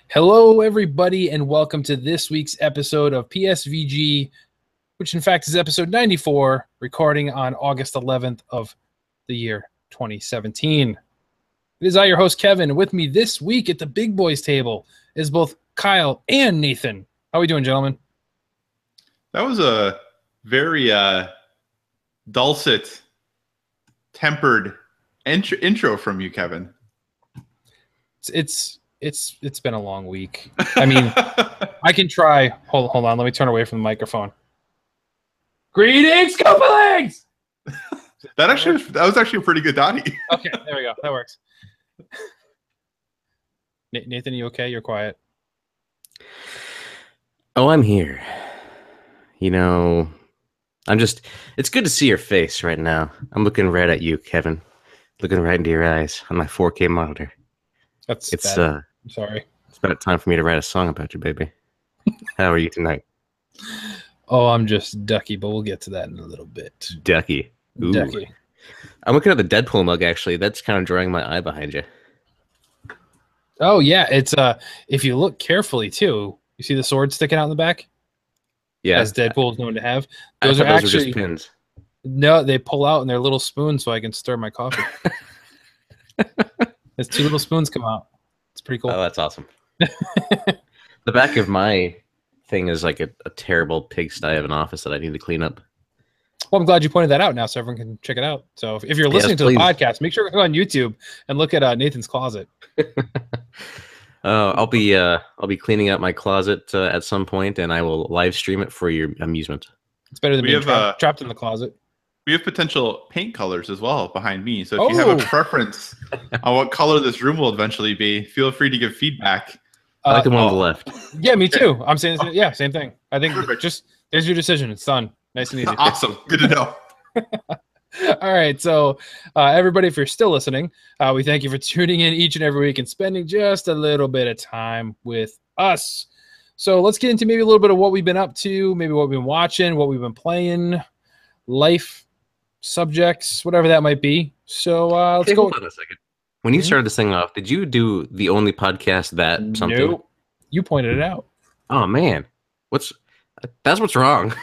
Hello, everybody, and welcome to this week's episode of Psvg, which in fact is episode 94, recording on August 11th of the year 2017. It is I, your host, Kevin. With me this week at the Big Boys table is both Kyle and Nathan. How are we doing, gentlemen? That was a very dulcet, tempered intro from you, Kevin. It's been a long week. I mean, I can try. Hold on. Let me turn away from the microphone. Greetings, Koopalings! That was actually a pretty good Donnie. Okay, there we go. That works. Nathan, you okay? You're quiet. Oh, I'm here. You know, it's good to see your face right now. I'm looking right at you, Kevin. Looking right into your eyes on my 4K monitor. I'm sorry. It's about time for me to write a song about you, baby. How are you tonight? Oh, I'm just ducky, but we'll get to that in a little bit. Ducky. Ooh. Ducky. I'm looking at the Deadpool mug, actually. That's kind of drawing my eye behind you. Oh, yeah. It's if you look carefully, too, you see the sword sticking out in the back? Yeah. As Deadpool is known to have. Those are just pins. No, they pull out and they're little spoons so I can stir my coffee. There's two little spoons come out. It's pretty cool. Oh, that's awesome. The back of my thing is like a terrible pigsty of an office that I need to clean up. Well, I'm glad you pointed that out now so everyone can check it out. So if you're listening to the podcast, make sure to go on YouTube and look at Nathan's closet. I'll be cleaning out my closet at some point, and I will live stream it for your amusement. It's better than being trapped in the closet. We have potential paint colors as well behind me. So if you have a preference on what color this room will eventually be, feel free to give feedback. I like the one on the left. Yeah, me too. I'm saying, yeah, same thing. I think there's your decision. It's done. Nice and easy. Awesome. Good to know. All right. So everybody, if you're still listening, we thank you for tuning in each and every week and spending just a little bit of time with us. So let's get into maybe a little bit of what we've been up to, maybe what we've been watching, what we've been playing, life, subjects, whatever that might be. So let's go. Hold on a second. When you started this thing off, did you do the only podcast that something? Nope. You pointed it out. Oh man, that's what's wrong.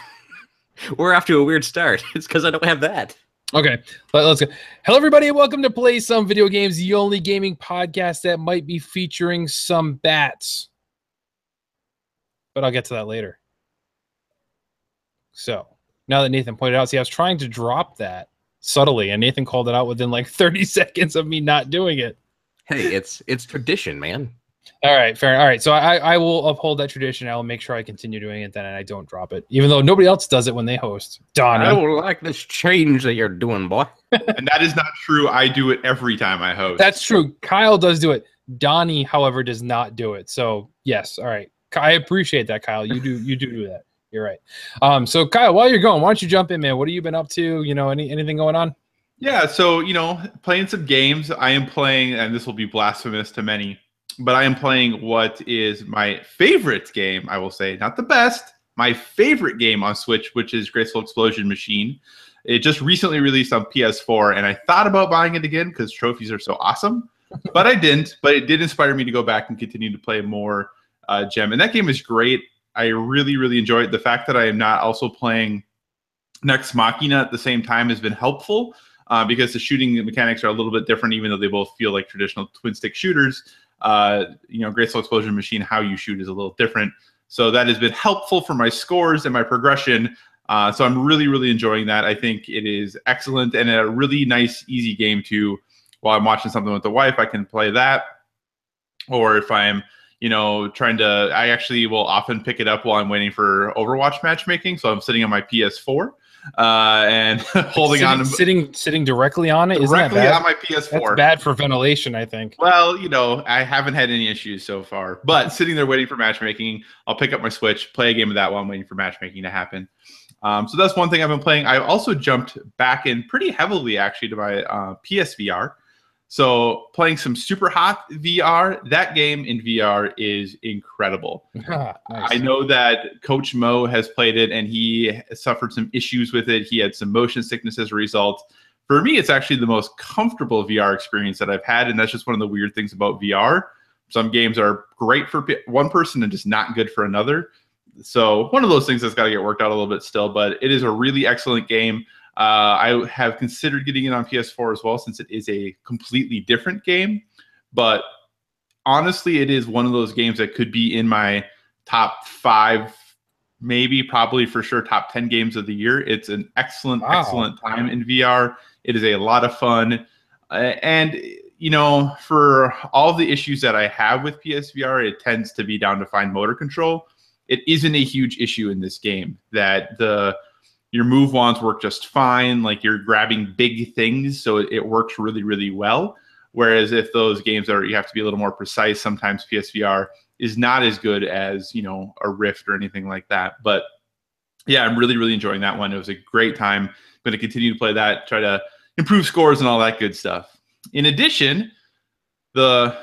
We're off to a weird start. It's because I don't have that. Okay, let's go. Hello, everybody, and welcome to Play Some Video Games, the only gaming podcast that might be featuring some bats. But I'll get to that later. So now that Nathan pointed out, see, I was trying to drop that subtly, and Nathan called it out within like 30 seconds of me not doing it. Hey, it's tradition, man. All right, fair. All right, so I will uphold that tradition. I will make sure I continue doing it then, and I don't drop it, even though nobody else does it when they host. Donnie. I don't like this change that you're doing, boy. And that is not true. I do it every time I host. That's true. Kyle does do it. Donnie, however, does not do it. So yes, all right. I appreciate that, Kyle. You do that. You're right. So Kyle, while you're going, why don't you jump in, man? What have you been up to? You know, anything going on? Yeah, so playing some games. I am playing, and this will be blasphemous to many, but I am playing what is my favorite game, I will say. Not the best, my favorite game on Switch, which is Graceful Explosion Machine. It just recently released on PS4, and I thought about buying it again because trophies are so awesome, but I didn't. But it did inspire me to go back and continue to play more Gem. And that game is great. I really, really enjoy it. The fact that I am not also playing Nex Machina at the same time has been helpful because the shooting mechanics are a little bit different, even though they both feel like traditional twin-stick shooters. Graceful Explosion Machine, how you shoot is a little different. So that has been helpful for my scores and my progression. So I'm really, really enjoying that. I think it is excellent and a really nice, easy game to, while I'm watching something with the wife, I can play that. Or if I'm I actually will often pick it up while I'm waiting for Overwatch matchmaking. So I'm sitting on my PS4 and holding sitting directly on it. Directly on my PS4. That's bad for ventilation, I think. Well, I haven't had any issues so far. But sitting there waiting for matchmaking, I'll pick up my Switch, play a game of that while I'm waiting for matchmaking to happen. So that's one thing I've been playing. I also jumped back in pretty heavily, actually, to my PSVR. So playing some Super Hot VR, that game in VR is incredible. Nice. I know that Coach Mo has played it and he suffered some issues with it. He had some motion sickness as a result. For me, it's actually the most comfortable VR experience that I've had. And that's just one of the weird things about VR. Some games are great for one person and just not good for another. So one of those things that's got to get worked out a little bit still, but it is a really excellent game. I have considered getting it on PS4 as well, since it is a completely different game. But honestly, it is one of those games that could be in my top 5, maybe probably for sure top 10 games of the year. It's an excellent time in VR. It is a lot of fun. And, you know, for all the issues that I have with PSVR, it tends to be down to fine motor control. It isn't a huge issue in this game that your move wands work just fine. Like, you're grabbing big things, so it works really, really well. Whereas if those games you have to be a little more precise, sometimes PSVR is not as good as, you know, a Rift or anything like that. But yeah, I'm really, really enjoying that one. It was a great time. I'm going to continue to play that, try to improve scores and all that good stuff. In addition, the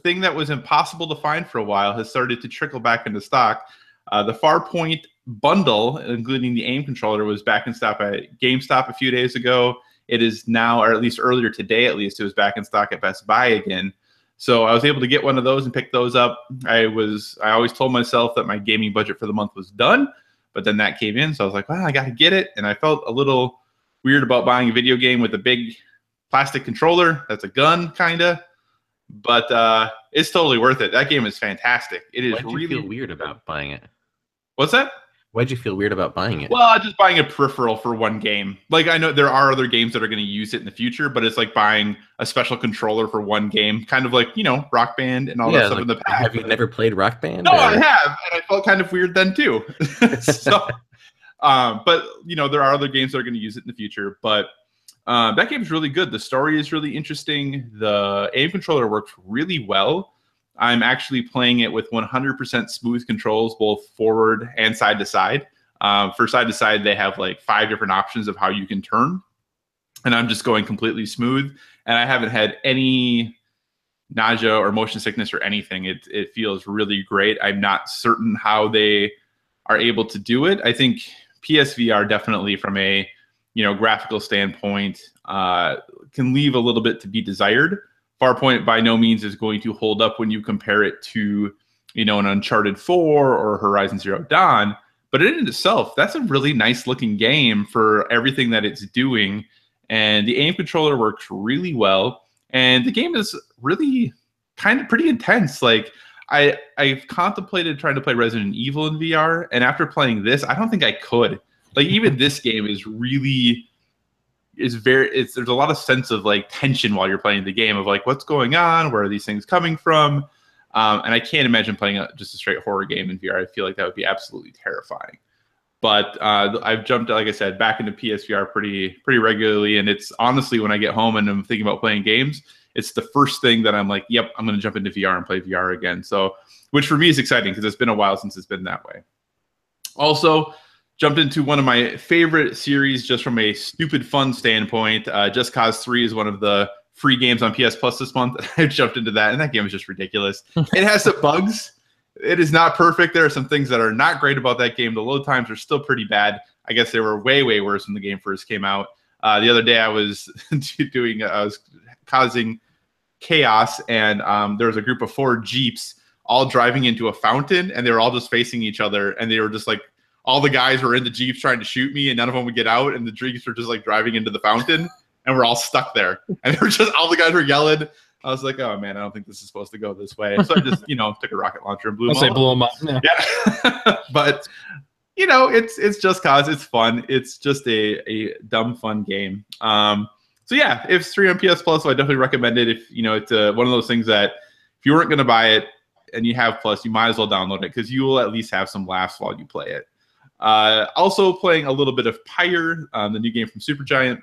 thing that was impossible to find for a while has started to trickle back into stock. The Farpoint bundle, including the aim controller, was back in stock at GameStop a few days ago. It is now, or at least earlier today, at least, it was back in stock at Best Buy again. So I was able to get one of those and pick those up. I always told myself that my gaming budget for the month was done, but then that came in, so I was like, well, I got to get it. And I felt a little weird about buying a video game with a big plastic controller that's a gun, kind of. But it's totally worth it. That game is fantastic. It is. Why'd you feel weird about buying it? What's that? Why'd you feel weird about buying it? Well, just buying a peripheral for one game. Like, I know there are other games that are going to use it in the future, but it's like buying a special controller for one game, kind of like, you know, Rock Band and all that stuff in the past. Have you never played Rock Band? No, I have, and I felt kind of weird then too. So, but you know, there are other games that are going to use it in the future. But that game is really good. The story is really interesting. The aim controller works really well. I'm actually playing it with 100% smooth controls, both forward and side to side. For side to side, they have like 5 different options of how you can turn. And I'm just going completely smooth. And I haven't had any nausea or motion sickness or anything. It feels really great. I'm not certain how they are able to do it. I think PSVR definitely, from a graphical standpoint, can leave a little bit to be desired. Farpoint by no means is going to hold up when you compare it to, an Uncharted 4 or Horizon Zero Dawn. But in itself, that's a really nice looking game for everything that it's doing. And the aim controller works really well. And the game is really kind of pretty intense. Like, I've contemplated trying to play Resident Evil in VR. And after playing this, I don't think I could. Like, even this game is really... there's a lot of sense of like tension while you're playing the game, of like, what's going on, where are these things coming from, and I can't imagine playing just a straight horror game in VR. I feel like that would be absolutely terrifying. But I've jumped, like I said, back into PSVR pretty regularly, and it's honestly, when I get home and I'm thinking about playing games, it's the first thing that I'm like, yep, I'm going to jump into VR and play VR again. So, which for me is exciting because it's been a while since it's been that way. Also, jumped into one of my favorite series just from a stupid fun standpoint. Just Cause 3 is one of the free games on PS Plus this month. I jumped into that, and that game is just ridiculous. It has some bugs. It is not perfect. There are some things that are not great about that game. The load times are still pretty bad. I guess they were way, way worse when the game first came out. The other day I was I was causing chaos, and there was a group of 4 Jeeps all driving into a fountain, and they were all just facing each other, and they were just like, all the guys were in the Jeeps trying to shoot me, and none of them would get out. And the Jeeps were just like driving into the fountain, and we're all stuck there. And they were just, all the guys were yelling. I was like, oh man, I don't think this is supposed to go this way. So I just, took a rocket launcher and blew them up. Yeah. But it's Just Cause. It's fun. It's just a dumb fun game. So yeah, if it's free on PS Plus, so I definitely recommend it. If it's one of those things that if you weren't going to buy it and you have Plus, you might as well download it, because you will at least have some laughs while you play it. Also playing a little bit of Pyre, the new game from Supergiant.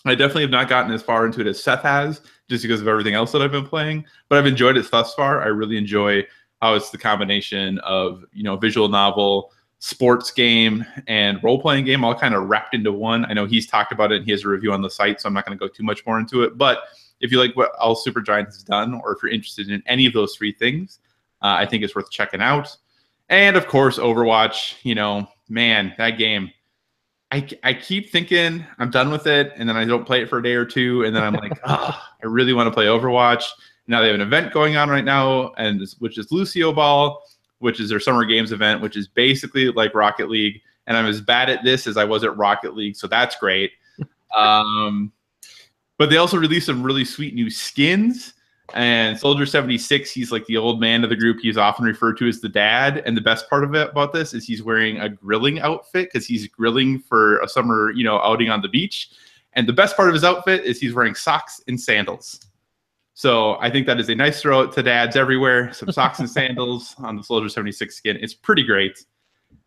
I definitely have not gotten as far into it as Seth has, just because of everything else that I've been playing, but I've enjoyed it thus far. I really enjoy how it's the combination of, visual novel, sports game, and role-playing game all kind of wrapped into one. I know he's talked about it and he has a review on the site, so I'm not going to go too much more into it, but if you like what all Supergiant has done, or if you're interested in any of those 3 things, I think it's worth checking out. And of course, Overwatch, man, that game, I keep thinking I'm done with it, and then I don't play it for a day or two, and then I'm like, oh, I really want to play Overwatch. Now they have an event going on right now, which is Lucio Ball, which is their summer games event, which is basically like Rocket League. And I'm as bad at this as I was at Rocket League, so that's great. But they also released some really sweet new skins. And Soldier 76, he's like the old man of the group. He's often referred to as the dad. And the best part of it about this is he's wearing a grilling outfit because he's grilling for a summer, outing on the beach. And the best part of his outfit is he's wearing socks and sandals. So I think that is a nice throw out to dads everywhere. Some socks and sandals on the Soldier 76 skin. It's pretty great.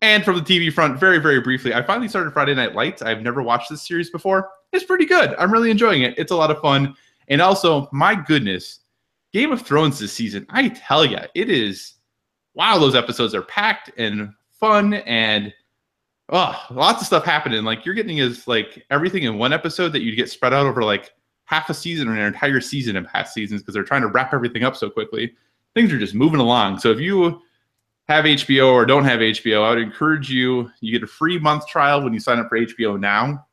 And from the TV front, very, very briefly, I finally started Friday Night Lights. I've never watched this series before. It's pretty good. I'm really enjoying it. It's a lot of fun. And also, my goodness, Game of Thrones this season, I tell you, it is, wow, those episodes are packed and fun and lots of stuff happening. Like, you're getting everything in one episode that you'd get spread out over like half a season or an entire season in past seasons because they're trying to wrap everything up so quickly. Things are just moving along. So if you have HBO or don't have HBO, I would encourage you get a free month trial when you sign up for HBO now.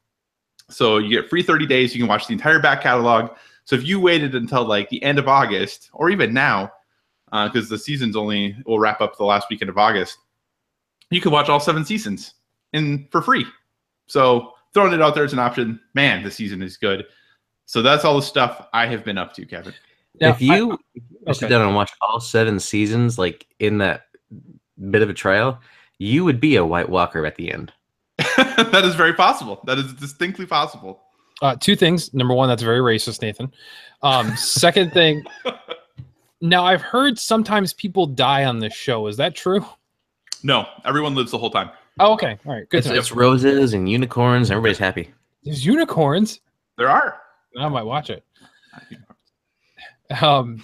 So you get free 30 days. You can watch the entire back catalog. So if you waited until like the end of August, or even now, because the seasons will wrap up the last weekend of August, you can watch all 7 seasons for free. So throwing it out there as an option, man, the season is good. So that's all the stuff I have been up to, Kevin. Now, if you sit down and watch all 7 seasons, like in that bit of a trial, you would be a White Walker at the end. That is very possible. That is distinctly possible. 2 things. Number one, that's very racist, Nathan. Second thing, now I've heard sometimes people die on this show. Is that true? No, everyone lives the whole time. Oh, okay. All right. Good. It's roses and unicorns. Everybody's happy. There's unicorns? There are. I might watch it. All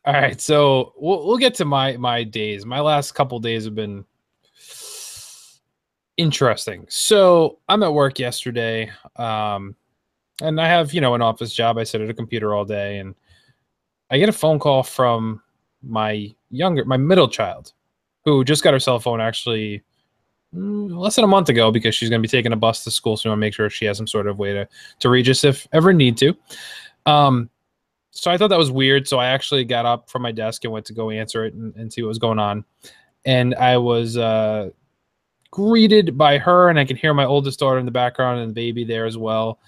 right. So we'll get to my days. My last couple days have been interesting. So I'm at work yesterday. And I have, an office job. I sit at a computer all day, and I get a phone call from my middle child, who just got her cell phone actually less than a month ago because she's going to be taking a bus to school. So we want to make sure she has some sort of way to reach us if ever need to. So I thought that was weird. So I actually got up from my desk and went to go answer it and see what was going on. And I was greeted by her, and I could hear my oldest daughter in the background and the baby there as well.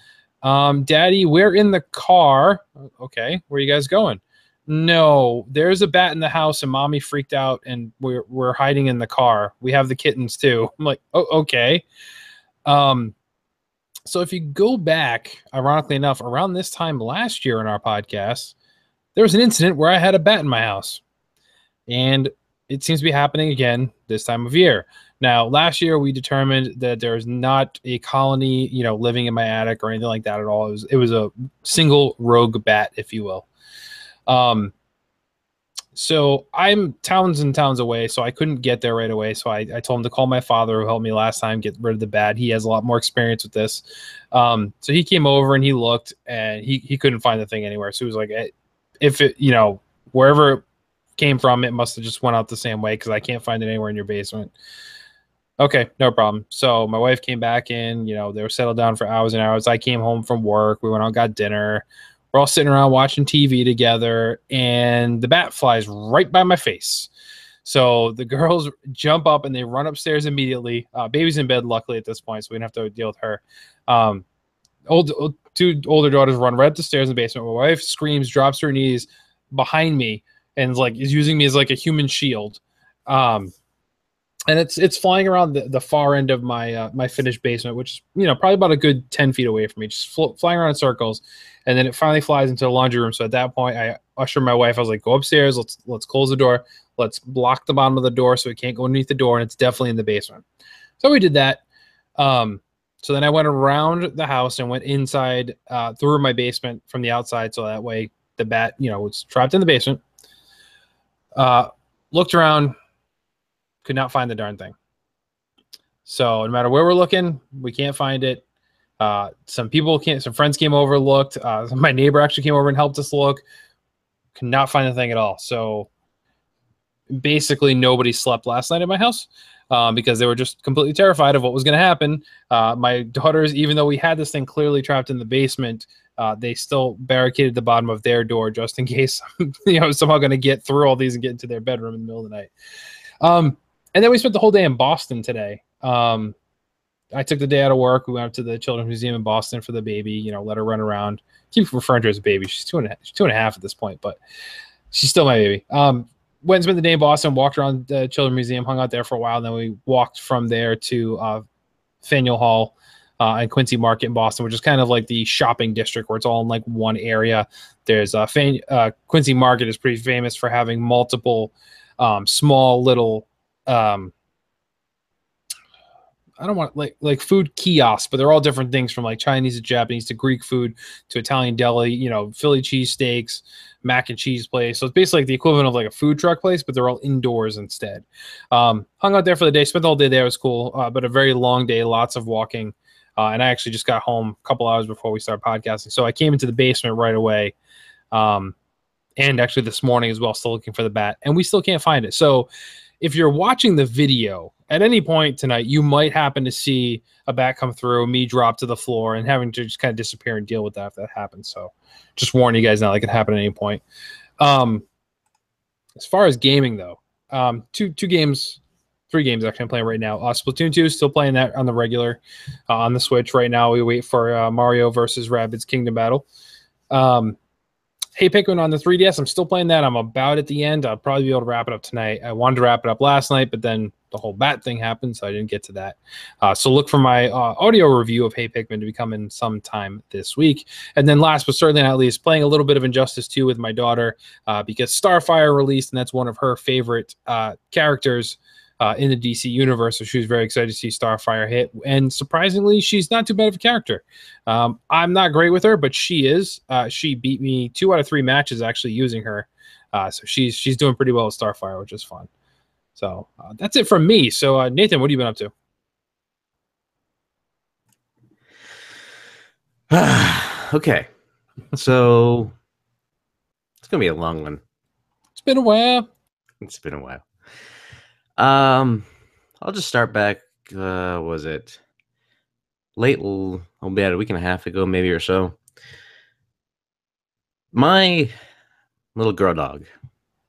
Daddy, we're in the car. Okay, where are you guys going? No, there's a bat in the house and mommy freaked out and we're hiding in the car. We have the kittens too. I'm like, oh, okay. So if you go back, ironically enough, around this time last year in our podcast, there was an incident where I had a bat in my house. And it seems to be happening again this time of year. Now, last year we determined that there's not a colony, living in my attic or anything like that at all. It was a single rogue bat, if you will. So I'm towns and towns away, so I couldn't get there right away. So I told him to call my father, who helped me last time get rid of the bat. He has a lot more experience with this. So he came over and he looked, and he couldn't find the thing anywhere. So he was like, if it, wherever it came from, it must have just went out the same way because I can't find it anywhere in your basement. Okay, no problem. So my wife came back in, they were settled down for hours and hours. I came home from work. We went out, got dinner. We're all sitting around watching TV together, and the bat flies right by my face. So the girls jump up and they run upstairs immediately. Baby's in bed, luckily, at this point, so we didn't have to deal with her. 2 older daughters run right up the stairs in the basement. My wife screams, drops to her knees behind me, and is using me as like a human shield. And it's flying around the far end of my my finished basement, which is probably about a good 10 feet away from me, just flying around in circles. And then it finally flies into the laundry room. So at that point, I ushered my wife. I was like, "Go upstairs. Let's close the door. Let's block the bottom of the door so it can't go underneath the door, and it's definitely in the basement." So we did that. So then I went around the house and went inside through my basement from the outside, so that way the bat was trapped in the basement. Looked around. Could not find the darn thing. So no matter where we're looking, we can't find it. Some friends came over, looked. My neighbor actually came over and helped us look. Could not find the thing at all. So basically nobody slept last night at my house because they were just completely terrified of what was going to happen. My daughters, even though we had this thing clearly trapped in the basement, They still barricaded the bottom of their door just in case, somehow going to get through all these and get into their bedroom in the middle of the night. And then we spent the whole day in Boston today. I took the day out of work. We went up to the Children's Museum in Boston for the baby, let her run around. Keep referring to her as a baby. She's two and a half at this point, but she's still my baby. Went and spent the day in Boston, walked around the Children's Museum, hung out there for a while. And then we walked from there to Faneuil Hall and Quincy Market in Boston, which is kind of like the shopping district where it's all in like one area. There's Quincy Market is pretty famous for having multiple small little I don't want like food kiosks, but they're all different things from like Chinese to Japanese to Greek food to Italian deli, Philly cheesesteaks, mac and cheese place. So it's basically like the equivalent of like a food truck place, but they're all indoors instead. Hung out there for the day, spent the whole day there. It was cool, but a very long day, lots of walking. And I actually just got home a couple hours before we started podcasting. So I came into the basement right away. And actually this morning as well, still looking for the bat, and we still can't find it. So if you're watching the video at any point tonight, you might happen to see a bat come through, me drop to the floor, and having to just kind of disappear and deal with that if that happens. So just warn you guys now, that can happen at any point. As far as gaming though, 3 games actually I'm playing right now. Splatoon 2 is still playing that on the regular on the Switch right now. We wait for Mario versus Rabbids Kingdom Battle. Hey Pikmin on the 3DS, I'm still playing that. I'm about at the end. I'll probably be able to wrap it up tonight. I wanted to wrap it up last night, but then the whole bat thing happened, so I didn't get to that. So look for my audio review of Hey Pikmin to be coming sometime this week. And then last but certainly not least, playing a little bit of Injustice 2 with my daughter because Starfire released, and that's one of her favorite characters in the DC universe, so she was very excited to see Starfire hit, and surprisingly, she's not too bad of a character. I'm not great with her, but she is. She beat me 2 out of 3 matches actually using her, so she's doing pretty well with Starfire, which is fun. So that's it from me. So Nathan, what have you been up to? Okay, so it's gonna be a long one. It's been a while. I'll just start back. Was it late? About a week and a half ago, maybe or so. My little girl dog.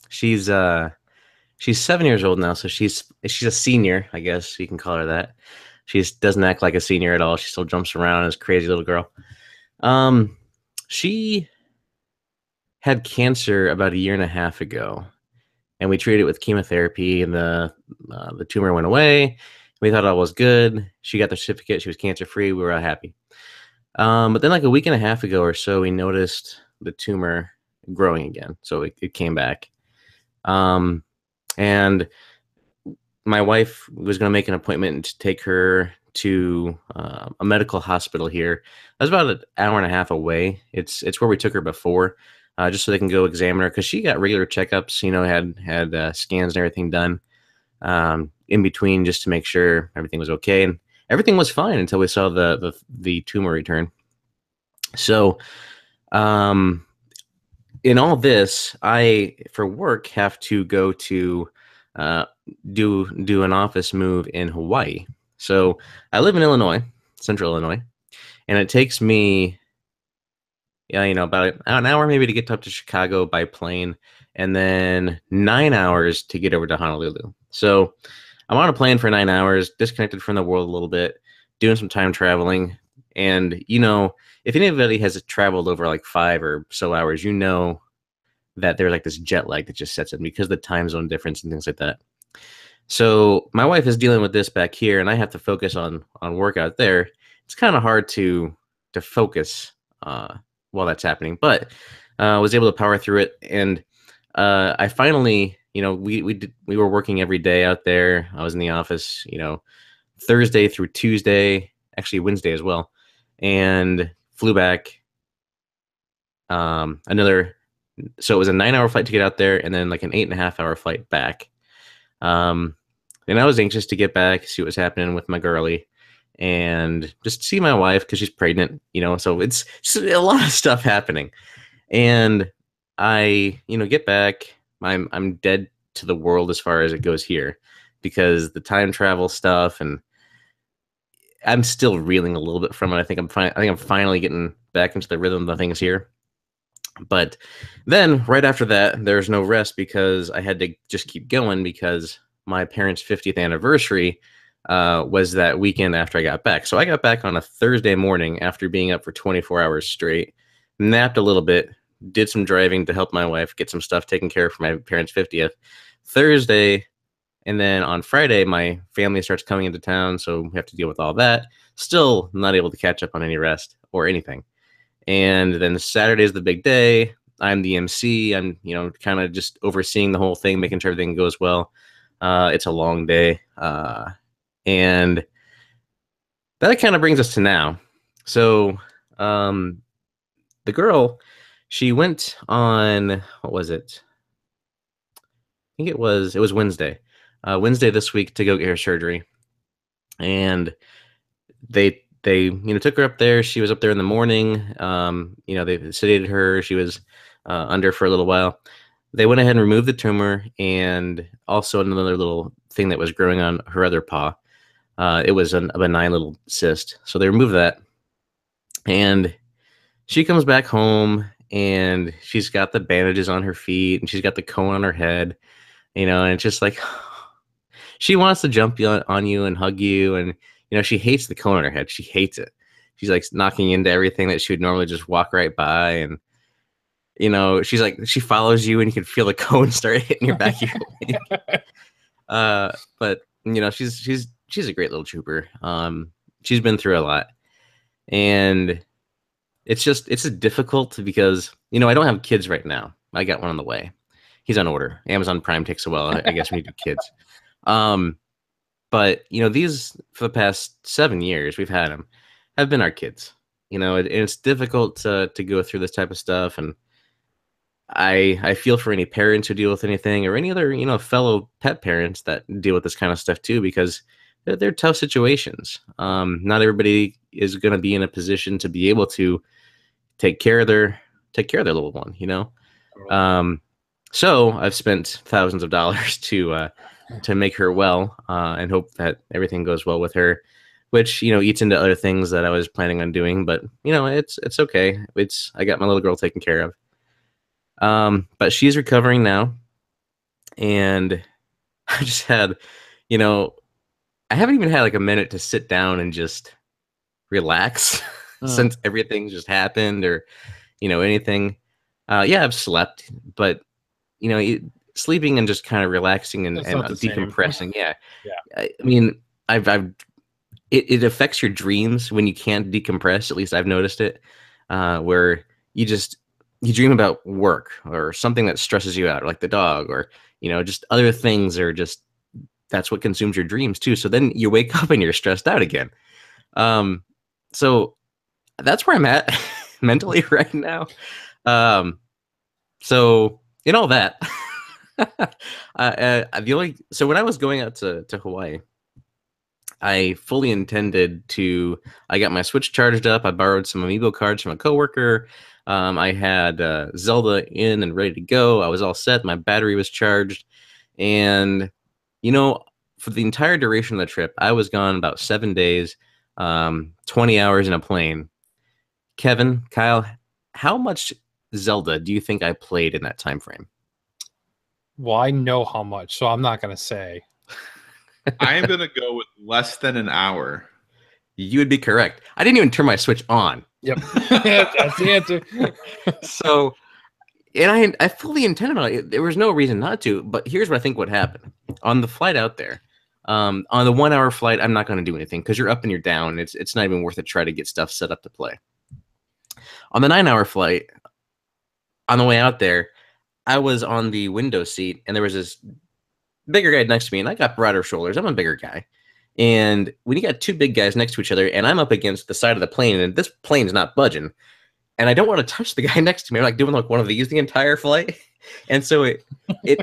She's 7 years old now, so she's a senior, I guess you can call her that. She doesn't act like a senior at all. She still jumps around as a crazy little girl. She had cancer about a year and a half ago. And we treated it with chemotherapy, and the tumor went away. We thought all was good. She got the certificate. She was cancer-free. We were all happy. But then like a week and a half ago or so, we noticed the tumor growing again. So it came back. And my wife was going to make an appointment to take her to a medical hospital here. That was about an hour and a half away. It's where we took her before. Just so they can go examine her, because she got regular checkups, had scans and everything done in between, just to make sure everything was okay. And everything was fine until we saw the tumor return. So in all this, I, for work, have to go to do an office move in Hawaii. So I live in Illinois, central Illinois, and it takes me about an hour maybe to get up to Chicago by plane, and then 9 hours to get over to Honolulu. So I'm on a plane for 9 hours, disconnected from the world a little bit, doing some time traveling. And, if anybody has traveled over like 5 or so hours, that there's like this jet lag that just sets in because of the time zone difference and things like that. So my wife is dealing with this back here, and I have to focus on work out there. It's kind of hard to focus while that's happening, but was able to power through it. And I finally, we were working every day out there. I was in the office, Thursday through Tuesday, actually Wednesday as well, and flew back so it was a 9-hour flight to get out there, and then like an 8.5-hour flight back. And I was anxious to get back, see what's happening with my girly, and just see my wife because she's pregnant, so it's a lot of stuff happening. And I, get back, I'm dead to the world as far as it goes here, because the time travel stuff and I'm still reeling a little bit from it. I think I'm finally getting back into the rhythm of things here. But then right after that, there's no rest because I had to just keep going because my parents' 50th anniversary was that weekend after I got back. So I got back on a Thursday morning after being up for 24 hours straight, napped a little bit, did some driving to help my wife get some stuff taken care of for my parents' 50th. Thursday, and then on Friday, my family starts coming into town, so we have to deal with all that. Still not able to catch up on any rest or anything. And then Saturday is the big day. I'm the MC. I'm, kind of just overseeing the whole thing, making sure everything goes well. It's a long day. And that kind of brings us to now. So the girl, she went on, what was it? I think it was Wednesday. Wednesday this week to go get her surgery. And they took her up there. She was up there in the morning. They sedated her. She was under for a little while. They went ahead and removed the tumor and also another little thing that was growing on her other paw. It was a benign little cyst. So they removed that. And she comes back home and she's got the bandages on her feet and she's got the cone on her head, and it's just like she wants to jump on you and hug you. And she hates the cone on her head. She hates it. She's like knocking into everything that she would normally just walk right by. And, she's like, she follows you and you can feel the cone start hitting your back of your leg. But, she's a great little trooper. She's been through a lot. And it's just difficult because, I don't have kids right now. I got one on the way. He's on order. Amazon Prime takes a while, I guess, when you do kids. But, these, for the past 7 years we've had them, have been our kids. It's difficult to go through this type of stuff. And I feel for any parents who deal with anything or any other, fellow pet parents that deal with this kind of stuff too, because they're tough situations. Not everybody is going to be in a position to be able to take care of their little one, So I've spent thousands of dollars to make her well, and hope that everything goes well with her, which, eats into other things that I was planning on doing, but it's okay. I got my little girl taken care of. But she's recovering now. And I just had, I haven't even had like a minute to sit down and just relax since everything just happened or, anything. Yeah, I've slept, but sleeping and just kind of relaxing and decompressing. Yeah. I mean, it affects your dreams when you can't decompress. At least I've noticed it, where you dream about work or something that stresses you out, or like the dog, or, just other things, or just that's what consumes your dreams too. So then you wake up and you're stressed out again. So that's where I'm at mentally right now. So in all that, so when I was going out to Hawaii, I fully intended to. I got my Switch charged up. I borrowed some Amiibo cards from a coworker. I had Zelda in and ready to go. I was all set. My battery was charged, and for the entire duration of the trip, I was gone about 7 days, 20 hours in a plane. Kevin, Kyle, how much Zelda do you think I played in that time frame? Well, I know how much, so I'm not going to say. I am going to go with less than an hour. You would be correct. I didn't even turn my Switch on. Yep. That's the answer. So, and I fully intended on it. There was no reason not to, but here's what I think would happen. On the flight out there, on the 1 hour flight, I'm not going to do anything because you're up and you're down. It's not even worth it to try to get stuff set up to play. On the 9 hour flight, on the way out there, I was on the window seat, and there was this bigger guy next to me, and I got broader shoulders. I'm a bigger guy. And when you got two big guys next to each other, and I'm up against the side of the plane, and this plane's not budging, and I don't want to touch the guy next to me. I'm like doing like one of these the entire flight. And so you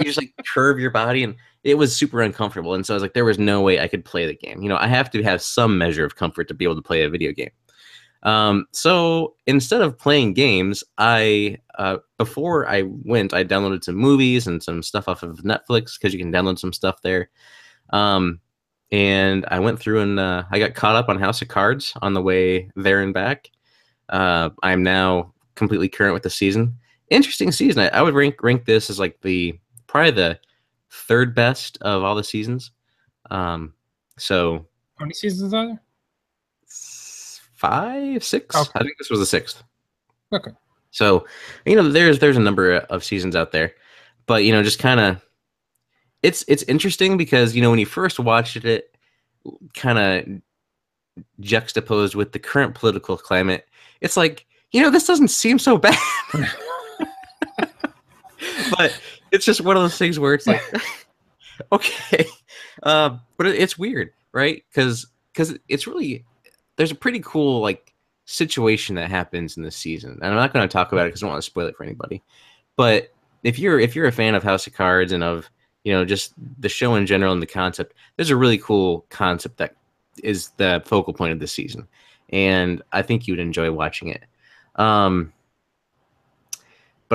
just like curve your body, and it was super uncomfortable. And so I was like, there was no way I could play the game. I have to have some measure of comfort to be able to play a video game. So instead of playing games, before I went, I downloaded some movies and some stuff off of Netflix, because you can download some stuff there. and I went through and I got caught up on House of Cards on the way there and back. I'm now completely current with the season. Interesting season. I would rank this as like probably the third best of all the seasons. So how many seasons are there? 5, 6. Okay. I think this was the 6th. Okay. So, there's a number of seasons out there, but just kind of, it's interesting because when you first watched it, kind of juxtaposed with the current political climate, it's like this doesn't seem so bad. But it's just one of those things where it's like, okay, but it's weird, right? Because it's really, there's a pretty cool like situation that happens in this season, and I'm not going to talk about it because I don't want to spoil it for anybody. But if you're a fan of House of Cards and of just the show in general and the concept, there's a really cool concept that is the focal point of this season, and I think you'd enjoy watching it. But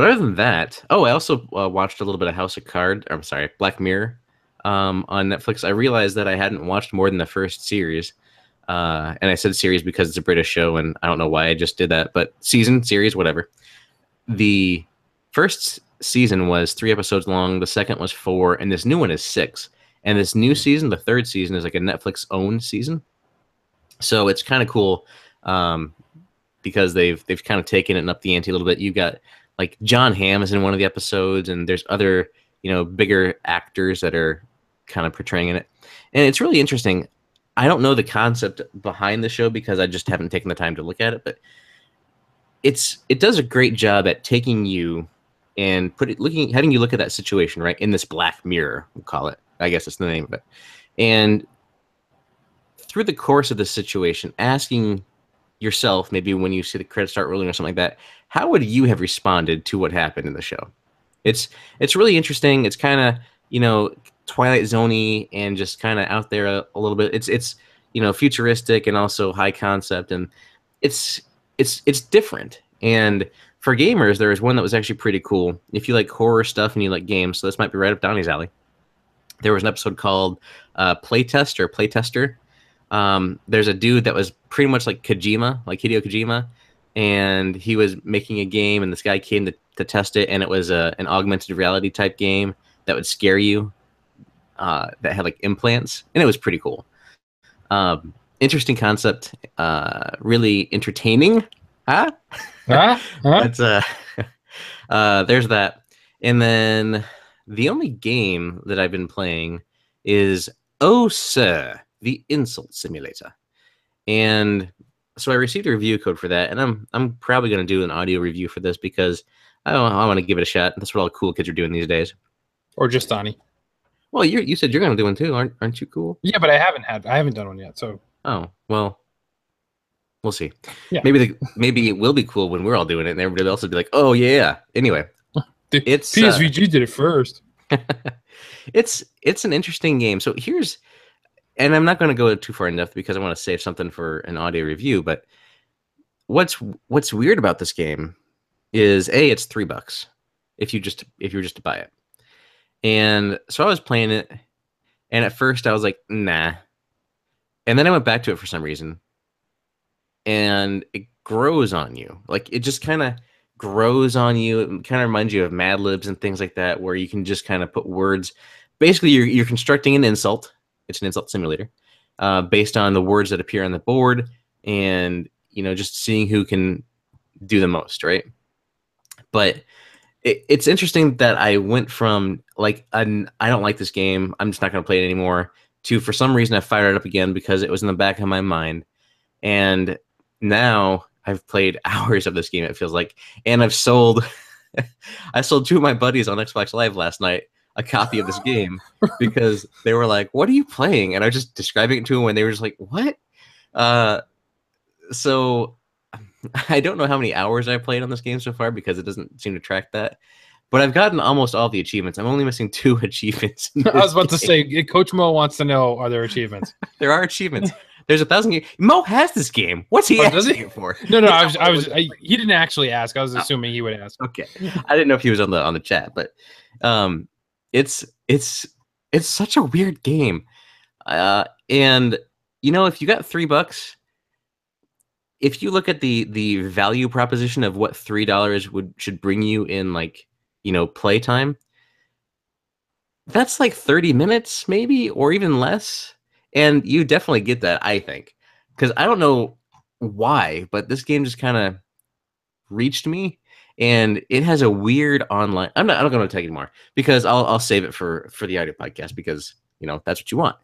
other than that, I also watched a little bit of Black Mirror on Netflix. I realized that I hadn't watched more than the first series. And I said series because it's a British show, and I don't know why I just did that. But series, whatever. The first season was 3 episodes long. The second was 4, and this new one is 6. And this new season, the third season, is like a Netflix-owned season. So it's kind of cool because they've kind of taken it and up the ante a little bit. You got like John Hamm is in one of the episodes, and there's other bigger actors that are kind of portraying in it, and it's really interesting. I don't know the concept behind the show because I just haven't taken the time to look at it, but it does a great job at taking you and having you look at that situation right in this black mirror, we'll call it. I guess that's the name of it. And through the course of the situation, asking yourself, maybe when you see the credits start rolling or something like that, how would you have responded to what happened in the show? It's really interesting. It's kind of Twilight Zoney and just kind of out there a little bit. It's futuristic and also high concept, and it's different. And for gamers, there was one that was actually pretty cool. If you like horror stuff and you like games, so this might be right up Donnie's alley. There was an episode called Playtester. There's a dude that was pretty much like Kojima, like Hideo Kojima, and he was making a game, and this guy came to test it, and it was an augmented reality type game that would scare you, that had like implants, and it was pretty cool. Interesting concept, really entertaining. But, there's that. And then the only game that I've been playing is Oh Sir, the Insult Simulator. And so I received a review code for that, and I'm probably going to do an audio review for this because I want to give it a shot. That's what all the cool kids are doing these days. Or just Donnie. Well, you said you're going to do one too, aren't you cool? Yeah, but I haven't done one yet. So. Oh well, we'll see. Yeah. Maybe it will be cool when we're all doing it, and everybody else will be like, "Oh yeah." Anyway, it's Psvg did it first. It's an interesting game. So and I'm not going to go too far in depth because I want to save something for an audio review. But what's weird about this game is it's $3 if you were just to buy it. And so I was playing it, and at first I was like, nah. And then I went back to it for some reason, and it grows on you. Like, it just kind of grows on you. It kind of reminds you of Mad Libs and things like that, where you can just kind of put words. Basically, you're constructing an insult. It's an insult simulator based on the words that appear on the board, and just seeing who can do the most, right? But it's interesting that I went from like I don't like this game, I'm just not going to play it anymore, to for some reason I fired it up again because it was in the back of my mind, and now I've played hours of this game, it feels like, and I've sold I sold 2 of my buddies on Xbox Live last night a copy of this game because they were like, "What are you playing?" And I was just describing it to them, and they were just like, "What?" So I don't know how many hours I've played on this game so far because it doesn't seem to track that. But I've gotten almost all the achievements. I'm only missing 2 achievements. I was about to say, Coach Mo wants to know, are there achievements? There are achievements. There's 1,000 games. Mo has this game. What's he asking it for? No, he didn't actually ask. I was assuming he would ask. Okay. I didn't know if he was on the chat, but it's such a weird game. And if you got $3, if you look at the value proposition of what $3 should bring you in playtime, that's like 30 minutes maybe, or even less. And you definitely get that, I think. Because I don't know why, but this game just kind of reached me, and it has a weird online. I'm not going to tell you anymore because I'll save it for the audio podcast because that's what you want.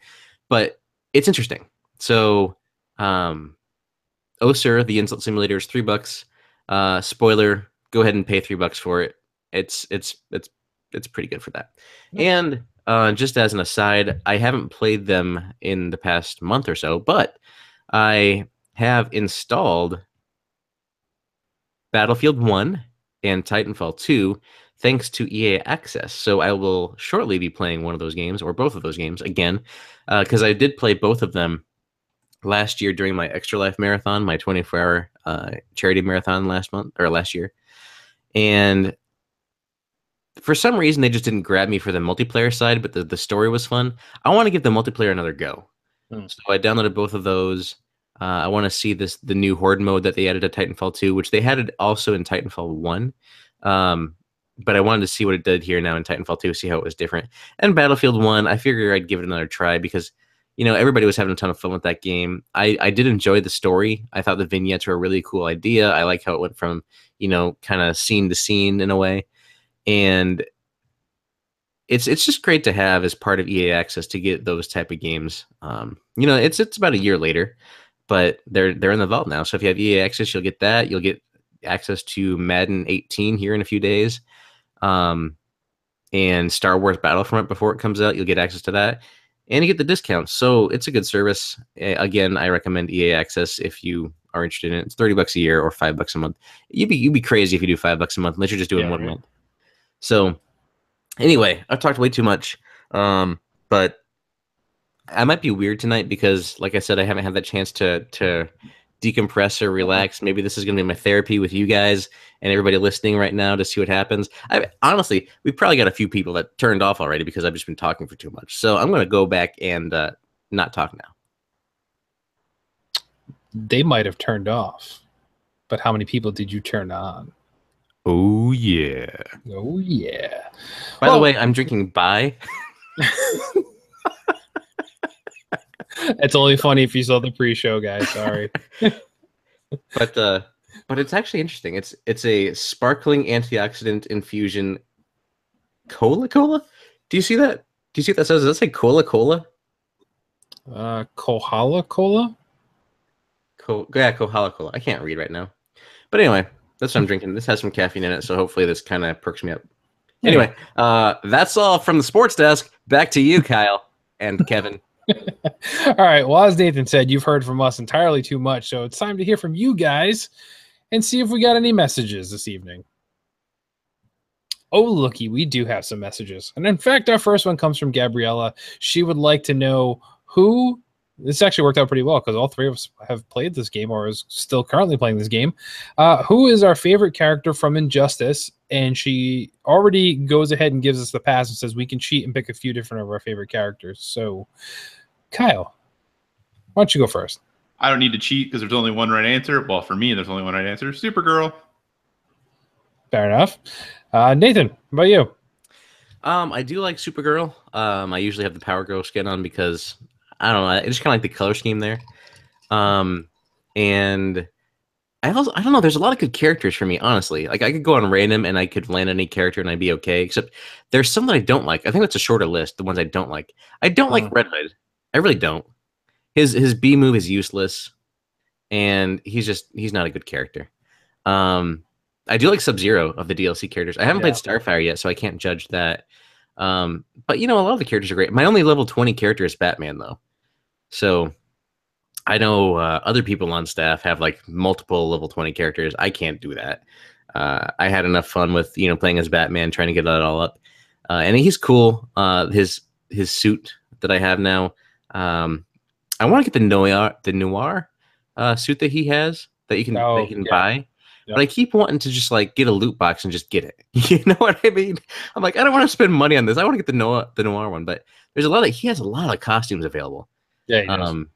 But it's interesting. So, oh sir, the insult simulator is $3. Spoiler: go ahead and pay $3 for it. It's pretty good for that. And just as an aside, I haven't played them in the past month or so, but I have installed Battlefield 1 and Titanfall 2 thanks to EA Access. So I will shortly be playing one of those games or both of those games again, because I did play both of them last year during my Extra Life marathon, my 24-hour charity marathon last year. And for some reason, they just didn't grab me for the multiplayer side, but the story was fun. I want to give the multiplayer another go. So I downloaded both of those. I want to see the new Horde mode that they added to Titanfall 2, which they had it also in Titanfall 1. But I wanted to see what it did here now in Titanfall 2, see how it was different. And Battlefield 1, I figured I'd give it another try because, everybody was having a ton of fun with that game. I did enjoy the story. I thought the vignettes were a really cool idea. I like how it went from, kind of scene to scene in a way. And it's just great to have as part of EA Access to get those type of games. It's about a year later, but they're in the vault now. So if you have EA Access, you'll get that. You'll get access to Madden 18 here in a few days, and Star Wars Battlefront before it comes out. You'll get access to that, and you get the discounts. So it's a good service. Again, I recommend EA Access if you are interested in it. It's $30 a year or $5 a month. You'd be crazy if you do $5 a month unless you're just doing 1 month. So anyway, I've talked way too much, but I might be weird tonight because, like I said, I haven't had that chance to decompress or relax. Maybe this is going to be my therapy with you guys and everybody listening right now to see what happens. Honestly, we've probably got a few people that turned off already because I've just been talking for too much. So I'm going to go back and not talk now. They might have turned off, but how many people did you turn on? Oh, yeah. Oh, yeah. By the way, I'm drinking Bai. It's only funny if you saw the pre-show, guys. Sorry. But it's actually interesting. It's a sparkling antioxidant infusion cola. Do you see that? Do you see what that says? Does that say cola? Kohala cola? Kohala cola. I can't read right now. But anyway, that's what I'm drinking. This has some caffeine in it, so hopefully this kind of perks me up. Anyway, that's all from the sports desk. Back to you, Kyle and Kevin. All right. Well, as Nathan said, you've heard from us entirely too much, so it's time to hear from you guys and see if we got any messages this evening. Oh, looky, we do have some messages. And in fact, our first one comes from Gabriella. She would like to know who... This actually worked out pretty well because all three of us have played this game or is still currently playing this game. Who is our favorite character from Injustice? And she already goes ahead and gives us the pass and says we can cheat and pick a few different of our favorite characters. So, Kyle, why don't you go first? I don't need to cheat because there's only one right answer. Well, for me, there's only one right answer. Supergirl. Fair enough. Nathan, how about you? I do like Supergirl. I usually have the Power Girl skin on because... I don't know. I just kind of like the color scheme there. And I don't know. There's a lot of good characters for me, honestly. Like I could go on random and I could land any character and I'd be okay. Except there's some that I don't like. I think that's a shorter list. The ones I don't like. I don't like Red Hood. I really don't. His B move is useless, and he's not a good character. I do like Sub-Zero of the DLC characters. I haven't played Starfire yet, so I can't judge that. But a lot of the characters are great. My only level 20 character is Batman, though. So I know other people on staff have like multiple level 20 characters. I can't do that. I had enough fun with playing as Batman, trying to get that all up. And he's cool. His suit that I have now. I want to get the noir suit that he has that you can buy. Yep. But I keep wanting to just like get a loot box and just get it. You know what I mean? I'm like, I don't want to spend money on this. I want to get the noir one. But he has a lot of costumes available. Yeah, he does.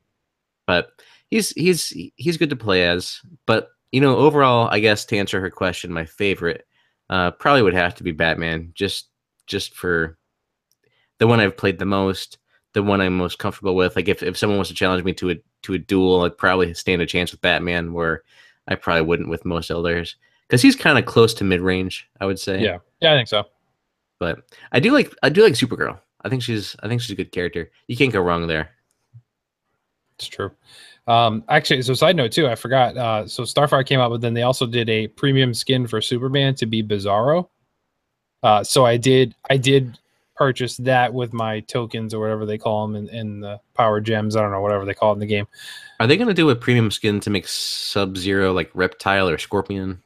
But he's good to play as. But overall, I guess to answer her question, my favorite probably would have to be Batman, just for the one I've played the most, the one I'm most comfortable with. Like if someone wants to challenge me to a duel, I'd probably stand a chance with Batman, where I probably wouldn't with most others, because he's kind of close to mid range, I would say. Yeah, I think so. But I do like Supergirl. I think she's a good character. You can't go wrong there. It's true. Actually, so side note too, I forgot. So Starfire came out, but then they also did a premium skin for Superman to be Bizarro. So I did purchase that with my tokens or whatever they call them in the power gems. I don't know, whatever they call it in the game. Are they going to do a premium skin to make Sub-Zero like Reptile or Scorpion?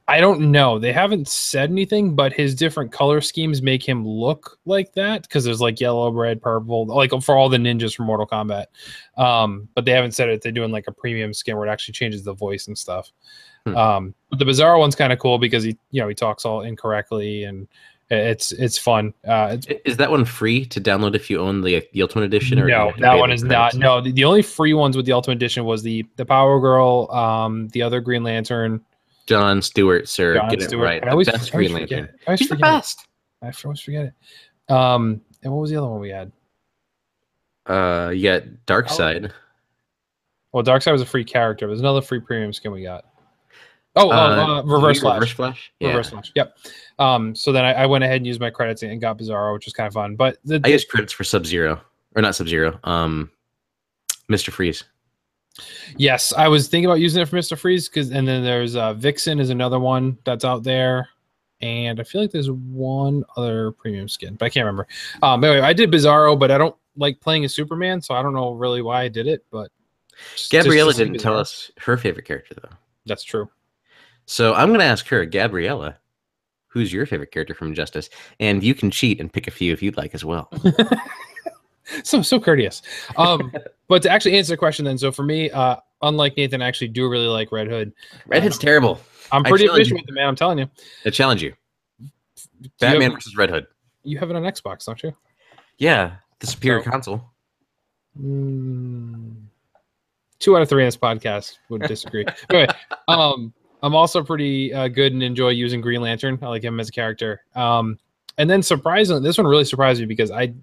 I don't know. They haven't said anything, but his different color schemes make him look like that, because there's like yellow, red, purple, like for all the ninjas from Mortal Kombat. But they haven't said it. They're doing like a premium skin where it actually changes the voice and stuff. But the Bizarro one's kind of cool because he talks all incorrectly, and it's fun. Is that one free to download if you own the Ultimate Edition? Or no, that one is not. No, the only free ones with the Ultimate Edition was the Power Girl, the other Green Lantern. John Stewart, sir. John Get Stewart. it right. I always Green Lantern. He's the best. I always forget it. And what was the other one we had? You got Darkseid. Well, Darkseid was a free character. There's another free premium skin we got. Reverse Flash. Reverse Flash? Yeah. Reverse Flash. Yep. So then I went ahead and used my credits and got Bizarro, which was kind of fun. But I used credits for Sub-Zero. Or not Sub-Zero. Mr. Freeze. Yes, I was thinking about using it for Mr. Freeze, and then there's Vixen is another one that's out there. And I feel like there's one other premium skin, but I can't remember. Anyway, I did Bizarro, but I don't like playing as Superman, so I don't know really why I did it. But Gabriella didn't tell us her favorite character, though. That's true. So I'm going to ask her, Gabriella, who's your favorite character from Injustice? And you can cheat and pick a few if you'd like as well. So courteous. But to actually answer the question then, so for me, unlike Nathan, I actually do really like Red Hood. Red Hood's terrible. I'm pretty efficient with it, man. I'm telling you. I challenge you. Batman versus Red Hood. You have it on Xbox, don't you? Yeah, the superior console. 2 out of 3 in this podcast would disagree. Anyway, I'm also pretty good and enjoy using Green Lantern. I like him as a character. And then surprisingly, this one really surprised me because I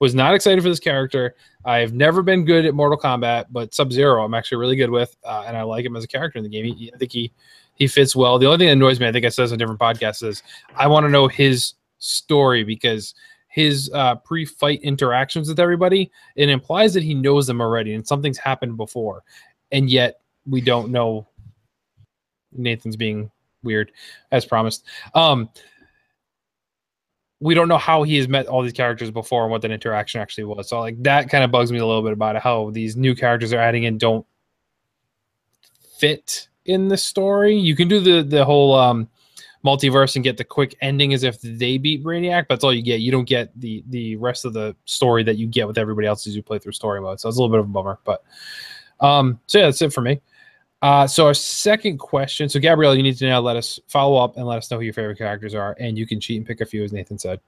was not excited for this character. I've never been good at Mortal Kombat, but Sub-Zero I'm actually really good with, and I like him as a character in the game. I think he fits well. The only thing that annoys me, I think I said this on different podcasts, is I want to know his story, because his pre-fight interactions with everybody, it implies that he knows them already and something's happened before, and yet we don't know. Nathan's being weird, as promised. We don't know how he has met all these characters before and what that interaction actually was. So like that kind of bugs me a little bit about it, how these new characters they're adding in don't fit in the story. You can do the whole multiverse and get the quick ending as if they beat Brainiac, but that's all you get. You don't get the rest of the story that you get with everybody else as you play through story mode. So it's a little bit of a bummer. But so yeah, that's it for me. So our second question. So Gabrielle, you need to now let us follow up and let us know who your favorite characters are, and you can cheat and pick a few, as Nathan said.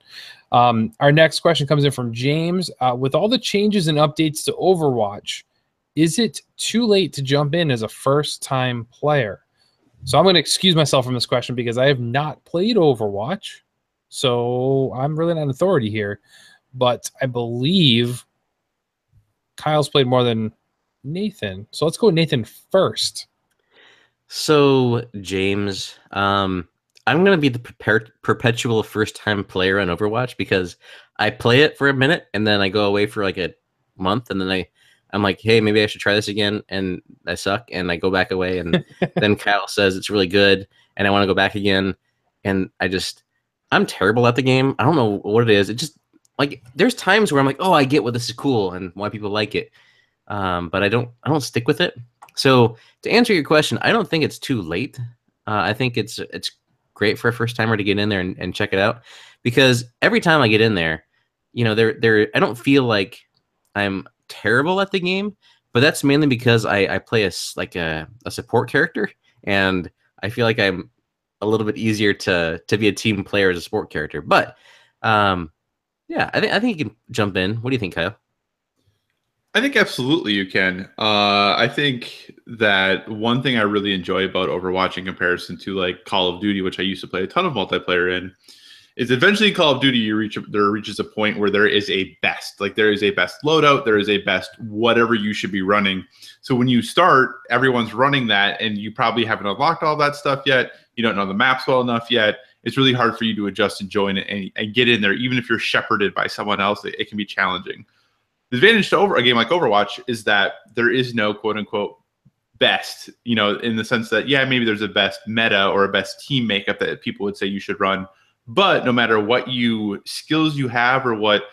Our next question comes in from James. With all the changes and updates to Overwatch, is it too late to jump in as a first-time player? So I'm going to excuse myself from this question because I have not played Overwatch, so I'm really not an authority here. But I believe Kyle's played more than Nathan. So let's go with Nathan first. So, James, I'm going to be the perpetual first-time player on Overwatch because I play it for a minute and then I go away for like a month and then I'm like, hey, maybe I should try this again, and I suck, and I go back away, and then Kyle says it's really good, and I want to go back again, and I'm terrible at the game. I don't know what it is. It just, like, there's times where I'm like, oh, I get what this is cool and why people like it, but I don't stick with it. So to answer your question, I don't think it's too late. I think it's great for a first timer to get in there and check it out, because every time I get in there, you know, I don't feel like I'm terrible at the game, but that's mainly because I play a support character, and I feel like I'm a little bit easier to be a team player as a support character. But yeah, I think you can jump in. What do you think, Kyle? I think absolutely you can. I think that one thing I really enjoy about Overwatch in comparison to like Call of Duty, which I used to play a ton of multiplayer in, is eventually in Call of Duty there reaches a point where there is a best. Like there is a best loadout, there is a best whatever you should be running. So when you start, everyone's running that, and you probably haven't unlocked all that stuff yet. You don't know the maps well enough yet. It's really hard for you to adjust and join it and get in there. Even if you're shepherded by someone else, it can be challenging. The advantage to a game like Overwatch is that there is no quote unquote best, in the sense that, yeah, maybe there's a best meta or a best team makeup that people would say you should run. But no matter what skills you have or what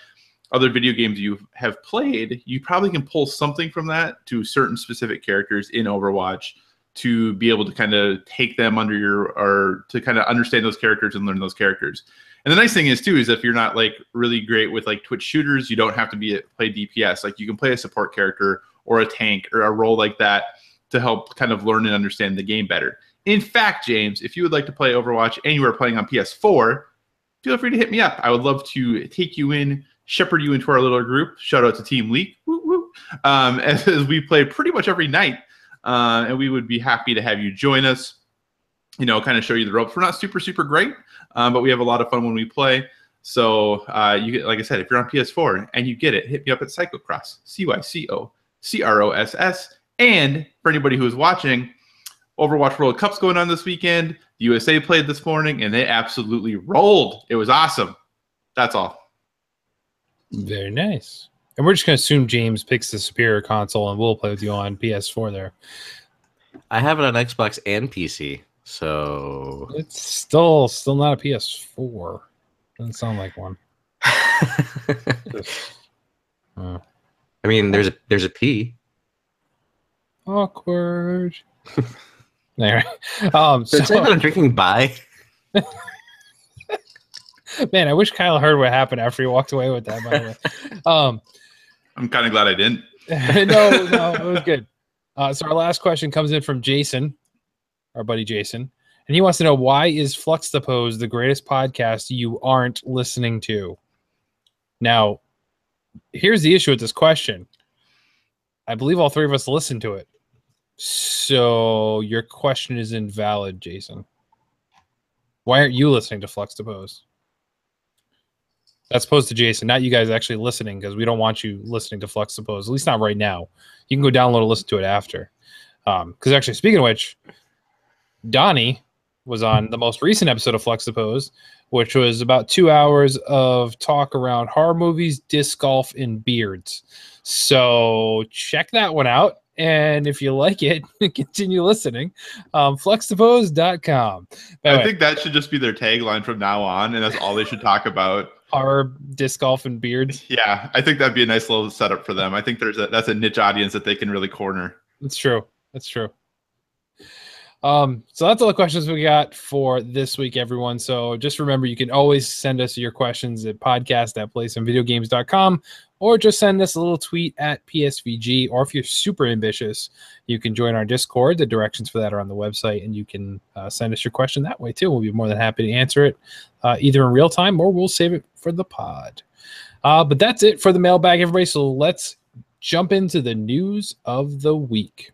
other video games you have played, you probably can pull something from that to certain specific characters in Overwatch to be able to kind of take them or to kind of understand those characters and learn those characters. And the nice thing is too, is if you're not like really great with like Twitch shooters, you don't have to play DPS. Like you can play a support character or a tank or a role like that to help kind of learn and understand the game better. In fact, James, if you would like to play Overwatch and you are playing on PS4, feel free to hit me up. I would love to take you in, shepherd you into our little group. Shout out to Team Leak, woo woo. As we play pretty much every night, and we would be happy to have you join us. Kind of show you the ropes. We're not super great, but we have a lot of fun when we play. So like I said, if you're on PS4 and you get it, hit me up at Cyclocross, CYCOCROSS. And for anybody who is watching, Overwatch World Cup's going on this weekend. The USA played this morning, and they absolutely rolled. It was awesome. That's all. Very nice. And we're just going to assume James picks the superior console, and we'll play with you on PS4 there. I have it on Xbox and PC, so it's still not a PS4. Doesn't sound like one. I mean, there's a P. Awkward. Anyway, so it's like I'm drinking by. Man, I wish Kyle heard what happened after he walked away with that. By the way, I'm kind of glad I didn't. No, it was good. So our last question comes in from Jason, our buddy Jason, and he wants to know, why is Flux the Pose the greatest podcast you aren't listening to? Now, here's the issue with this question. I believe all three of us listened to it. So your question is invalid, Jason. Why aren't you listening to Flux to Pose? That's posed to Jason, not you guys actually listening, because we don't want you listening to Flux to Pose, at least not right now. You can go download and listen to it after. Because actually, speaking of which, Donnie was on the most recent episode of Flux to Pose, which was about 2 hours of talk around horror movies, disc golf, and beards. So check that one out. And if you like it, continue listening. Fluxtopose.com. I think that should just be their tagline from now on, and that's all they should talk about. Horror, disc golf, and beards. Yeah, I think that'd be a nice little setup for them. I think that's a niche audience that they can really corner. That's true. That's true. So that's all the questions we got for this week, everyone. So just remember, you can always send us your questions at podcast@playsomevideogames.com, or just send us a little tweet at PSVG. Or if you're super ambitious, you can join our Discord. The directions for that are on the website, and you can send us your question that way too. We'll be more than happy to answer it either in real time, or we'll save it for the pod. But that's it for the mailbag, everybody. So let's jump into the news of the week.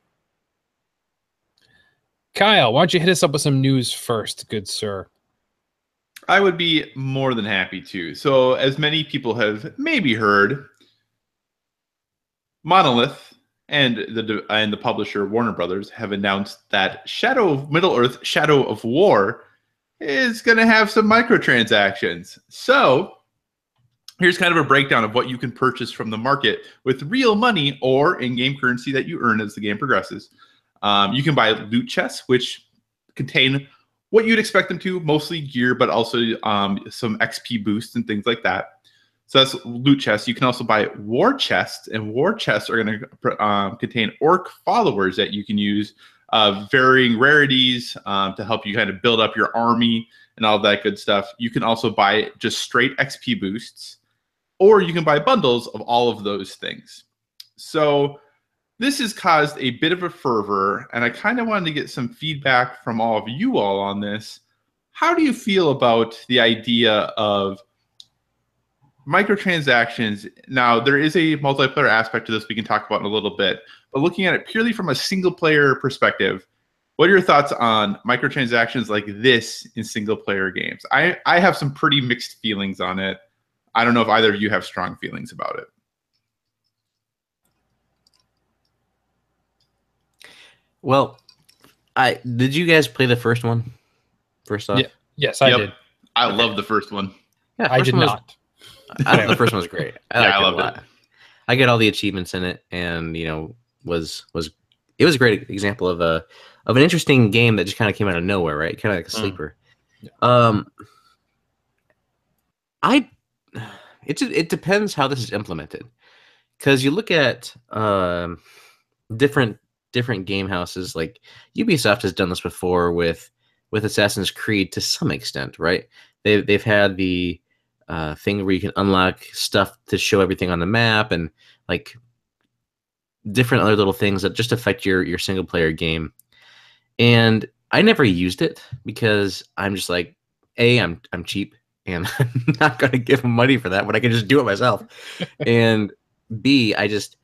Kyle, why don't you hit us up with some news first, good sir? I would be more than happy to. So, as many people have maybe heard, Monolith and the publisher Warner Brothers have announced that Middle-earth: Shadow of War is going to have some microtransactions. So, here's kind of a breakdown of what you can purchase from the market with real money or in-game currency that you earn as the game progresses. You can buy loot chests, which contain what you'd expect them to, mostly gear, but also some XP boosts and things like that. So that's loot chests. You can also buy war chests, and war chests are going to contain orc followers that you can use, varying rarities to help you kind of build up your army and all that good stuff. You can also buy just straight XP boosts, or you can buy bundles of all of those things. So this has caused a bit of a fervor, and I kind of wanted to get some feedback from all of you all on this. How do you feel about the idea of microtransactions. Now, there is a multiplayer aspect to this we can talk about in a little bit, but looking at it purely from a single player perspective, what are your thoughts on microtransactions like this in single player games? I have some pretty mixed feelings on it. I don't know if either of you have strong feelings about it. Well, did you guys play the first one? First off, Yeah. Yes, I did. I love the first one. Yeah, I did not. The first one was great. I loved it a lot. I get all the achievements in it, and it was a great example of an interesting game that just kind of came out of nowhere, right? Kind of like a sleeper. Yeah. It depends how this is implemented, because you look at different game houses. Like Ubisoft has done this before with Assassin's Creed to some extent, right? They've had the thing where you can unlock stuff to show everything on the map, and like different other little things that just affect your single player game. And I never used it because I'm just like, I'm cheap and I'm not going to give them money for that when I can just do it myself. And B, I don't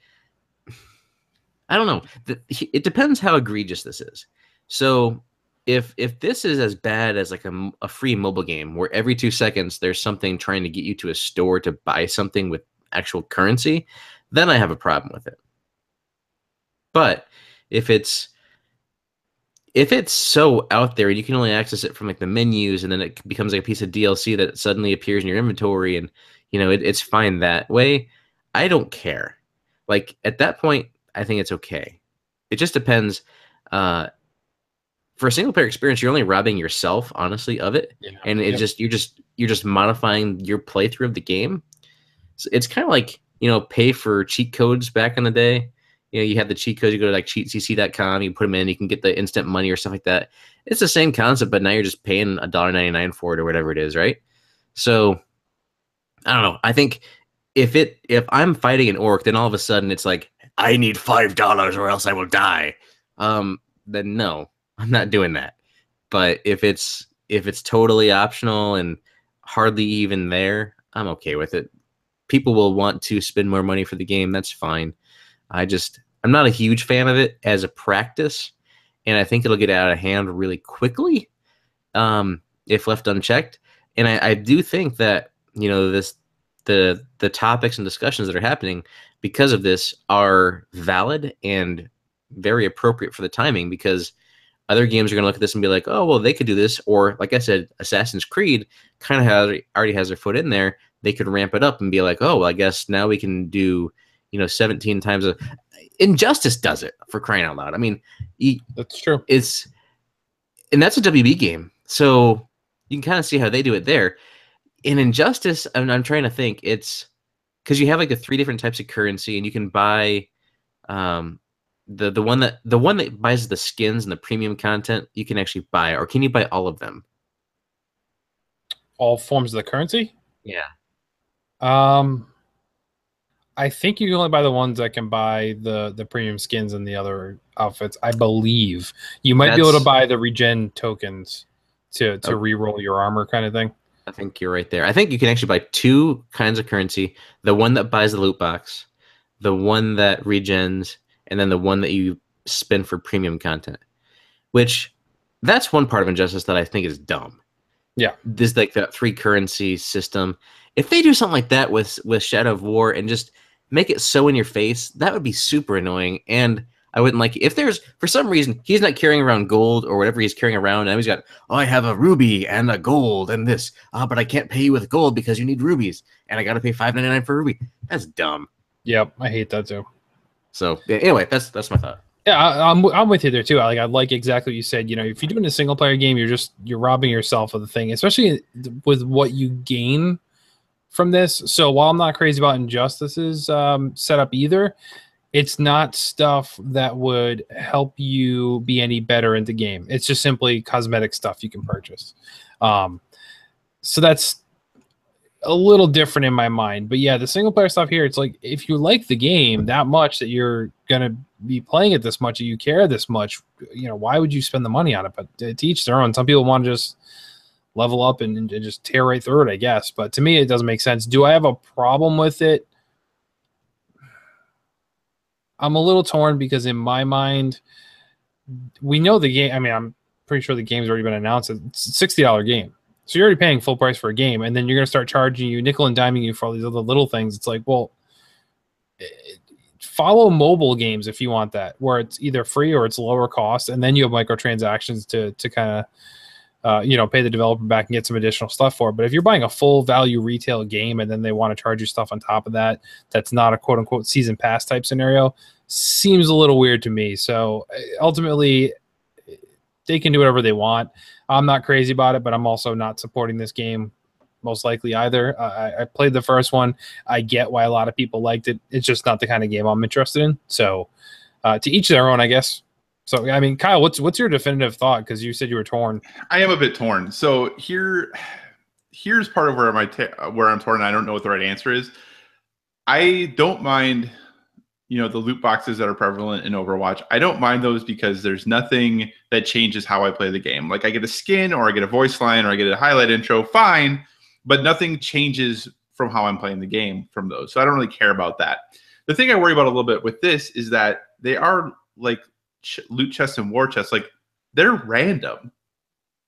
know. It depends how egregious this is. So if this is as bad as like a free mobile game where every 2 seconds there's something trying to get you to a store to buy something with actual currency, then I have a problem with it. But if it's so out there and you can only access it from like the menus, and then it becomes like a piece of DLC that suddenly appears in your inventory, and it's fine that way, I don't care. Like at that point, I think it's okay. It just depends. For a single player experience, you're only robbing yourself, honestly, of it, and you're just modifying your playthrough of the game. So it's kind of like pay for cheat codes back in the day. You had the cheat codes. You go to like cheatcc.com, you put them in, you can get the instant money or stuff like that. It's the same concept, but now you're just paying $1.99 for it or whatever it is, right? So I don't know. I think if I'm fighting an orc, then all of a sudden it's like, I need $5 or else I will die. Then no, I'm not doing that. But if it's totally optional and hardly even there, I'm okay with it. People will want to spend more money for the game. That's fine. I'm not a huge fan of it as a practice, and I think it'll get out of hand really quickly if left unchecked. And I do think that the topics and discussions that are happening because of this are valid and very appropriate for the timing, because other games are going to look at this and be like, oh, well, they could do this. Or like I said, Assassin's Creed kind of already has their foot in there. They could ramp it up and be like, oh, well, I guess now we can do 17 times Injustice does it, for crying out loud. I mean, that's true. And that's a WB game, so you can kind of see how they do it there. In Injustice, I'm trying to think. It's because you have like the 3 different types of currency, and you can buy the one that buys the skins and the premium content. You can actually buy, or can you buy all of them? All forms of the currency? Yeah. I think you can only buy the ones that can buy the premium skins and the other outfits. I believe you might be able to buy the regen tokens to re-roll your armor, kind of thing. I think you're right there. I think you can actually buy 2 kinds of currency: the one that buys the loot box, the one that regens, and then the one that you spend for premium content. Which, that's one part of Injustice that I think is dumb. Yeah, this like that 3 currency system. If they do something like that with Shadow of War and just make it so in your face, that would be super annoying, and I wouldn't like it. If there's, for some reason, he's not carrying around gold or whatever he's carrying around, and he's got, oh, I have a ruby and a gold and this, but I can't pay you with gold because you need rubies, and I got to pay $5.99 for a ruby. That's dumb. Yep, I hate that too. So anyway, that's my thought. Yeah, I'm with you there too. I like exactly what you said. If you're doing a single player game, you're robbing yourself of the thing, especially with what you gain from this. So while I'm not crazy about Injustice's setup either, it's not stuff that would help you be any better in the game. It's just simply cosmetic stuff you can purchase. So that's a little different in my mind. But yeah, the single player stuff here, it's like, if you like the game that much, that you're going to be playing it this much, that you care this much, why would you spend the money on it? But to each their own. Some people want to just level up and just tear right through it, I guess. But to me, it doesn't make sense. Do I have a problem with it? I'm a little torn because in my mind, we know the game. I mean, I'm pretty sure the game's already been announced. It's a $60 game. So you're already paying full price for a game, and then you're going to start charging you nickel and diming you for all these other little things. It's like, well, follow mobile games if you want that, where it's either free or it's lower cost, and then you have microtransactions to kind of pay the developer back and get some additional stuff for it. But if you're buying a full value retail game and then they want to charge you stuff on top of that, that's not a quote unquote season pass type scenario, seems a little weird to me. So ultimately, they can do whatever they want. I'm not crazy about it, but I'm also not supporting this game most likely either. I played the first one. I get why a lot of people liked it. It's just not the kind of game I'm interested in. So to each their own, I guess. So, I mean, Kyle, what's your definitive thought? Because you said you were torn. I am a bit torn. So here's part of where I'm torn. I don't know what the right answer is. I don't mind, the loot boxes that are prevalent in Overwatch. I don't mind those because there's nothing that changes how I play the game. Like I get a skin or I get a voice line or I get a highlight intro, fine, but nothing changes from how I'm playing the game from those. So I don't really care about that. The thing I worry about a little bit with this is that they are like loot chests and war chests, like they're random.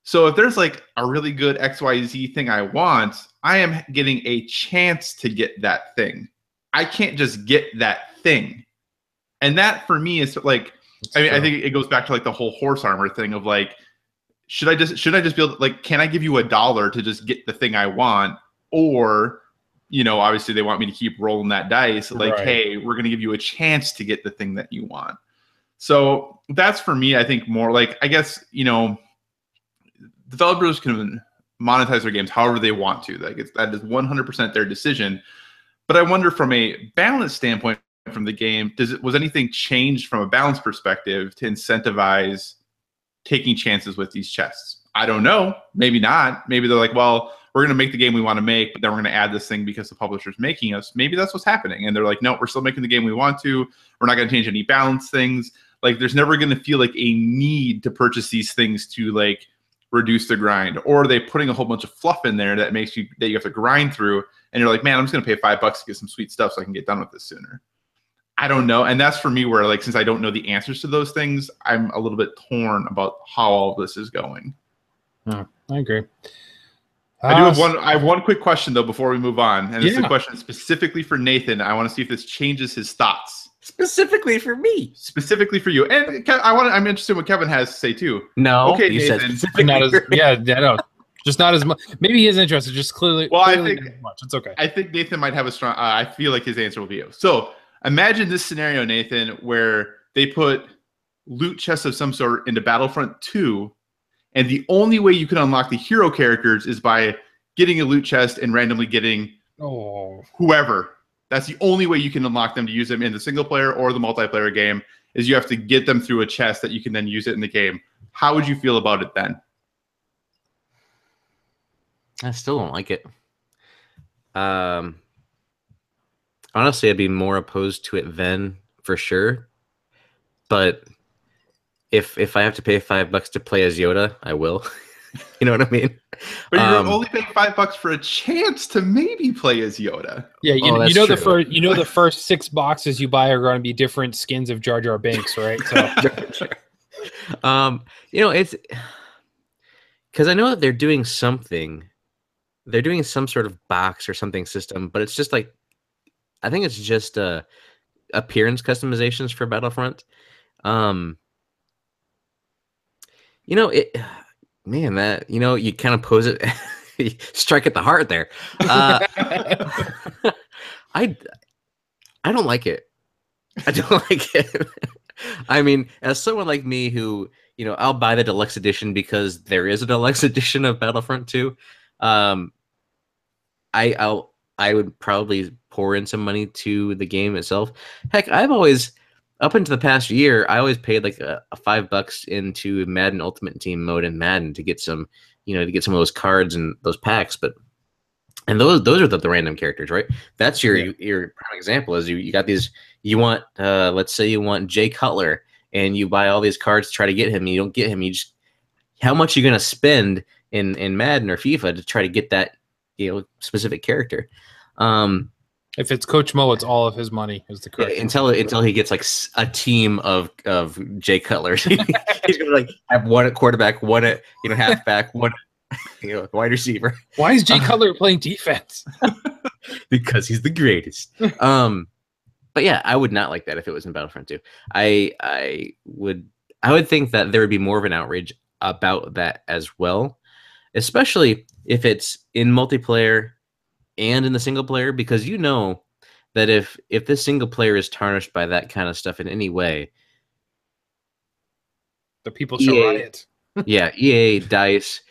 So if there's like a really good XYZ thing I want, I am getting a chance to get that thing. I can't just get that thing. And that for me is like, I think it goes back to like the whole horse armor thing of like, should I just be able to, like, can I give you $1 to just get the thing I want? Or, obviously they want me to keep rolling that dice. Like, right. Hey, we're going to give you a chance to get the thing that you want. So that's for me, I think more like, I guess, developers can monetize their games however they want to. Like that is 100% their decision. But I wonder from a balance standpoint from the game, was anything changed from a balance perspective to incentivize taking chances with these chests? I don't know. Maybe not. Maybe they're like, well, we're going to make the game we want to make, but then we're going to add this thing because the publisher's making us. Maybe that's what's happening. And they're like, no, we're still making the game we want to. We're not going to change any balance things. Like there's never going to feel like a need to purchase these things to like reduce the grind, or are they putting a whole bunch of fluff in there that makes you have to grind through, and you're like, man, I'm just going to pay $5 to get some sweet stuff so I can get done with this sooner. I don't know. And that's for me where, like, since I don't know the answers to those things, I'm a little bit torn about how all of this is going. I agree. I have one quick question though before we move on, and it's a question specifically for Nathan. I want to see if this changes his thoughts. Specifically for me. Specifically for you. And I'm interested in what Kevin has to say too. No. Okay, Nathan. No. Just not as much. Maybe he is interested. Just clearly. Well, clearly I think not as much. It's okay. I think Nathan might have a strong. I feel like his answer will be you. So imagine this scenario, Nathan, where they put loot chests of some sort into Battlefront 2, and the only way you can unlock the hero characters is by getting a loot chest and randomly getting whoever. That's the only way you can unlock them to use them in the single player or the multiplayer game, is you have to get them through a chest that you can then use it in the game. How would you feel about it then? I still don't like it. Honestly, I'd be more opposed to it then, for sure. But if I have to pay $5 to play as Yoda, I will. You know what I mean? But you're only paying $5 for a chance to maybe play as Yoda. Yeah, the first 6 boxes you buy are going to be different skins of Jar Jar Binks, right? So, it's because I know that they're doing something. They're doing some sort of box or something system, but it's just like, I think it's just appearance customizations for Battlefront. Man, that you kind of pose it, you strike at the heart there. I don't like it. I don't like it. I mean, as someone like me who, I'll buy the deluxe edition because there is a deluxe edition of Battlefront 2. I would probably pour in some money to the game itself. Heck, I've always, up until the past year, I always paid like a $5 into Madden Ultimate Team mode in Madden to get some, to get some of those cards and those packs. And those are the random characters, right? That's your prime example. Is you got these. You want, let's say you want Jay Cutler, and you buy all these cards to try to get him. And you don't get him. You just, how much you're gonna spend in Madden or FIFA to try to get that specific character. If it's Coach Mo, it's all of his money. Is the correct until he gets like a team of Jay Cutlers. He's gonna like have one at quarterback, one at halfback, one wide receiver. Why is Jay Cutler playing defense? Because he's the greatest. But yeah, I would not like that if it was in Battlefront 2. I would think that there would be more of an outrage about that as well, especially if it's in multiplayer and in the single player, because that if this single player is tarnished by that kind of stuff in any way, the people shall riot. Yeah, EA, DICE,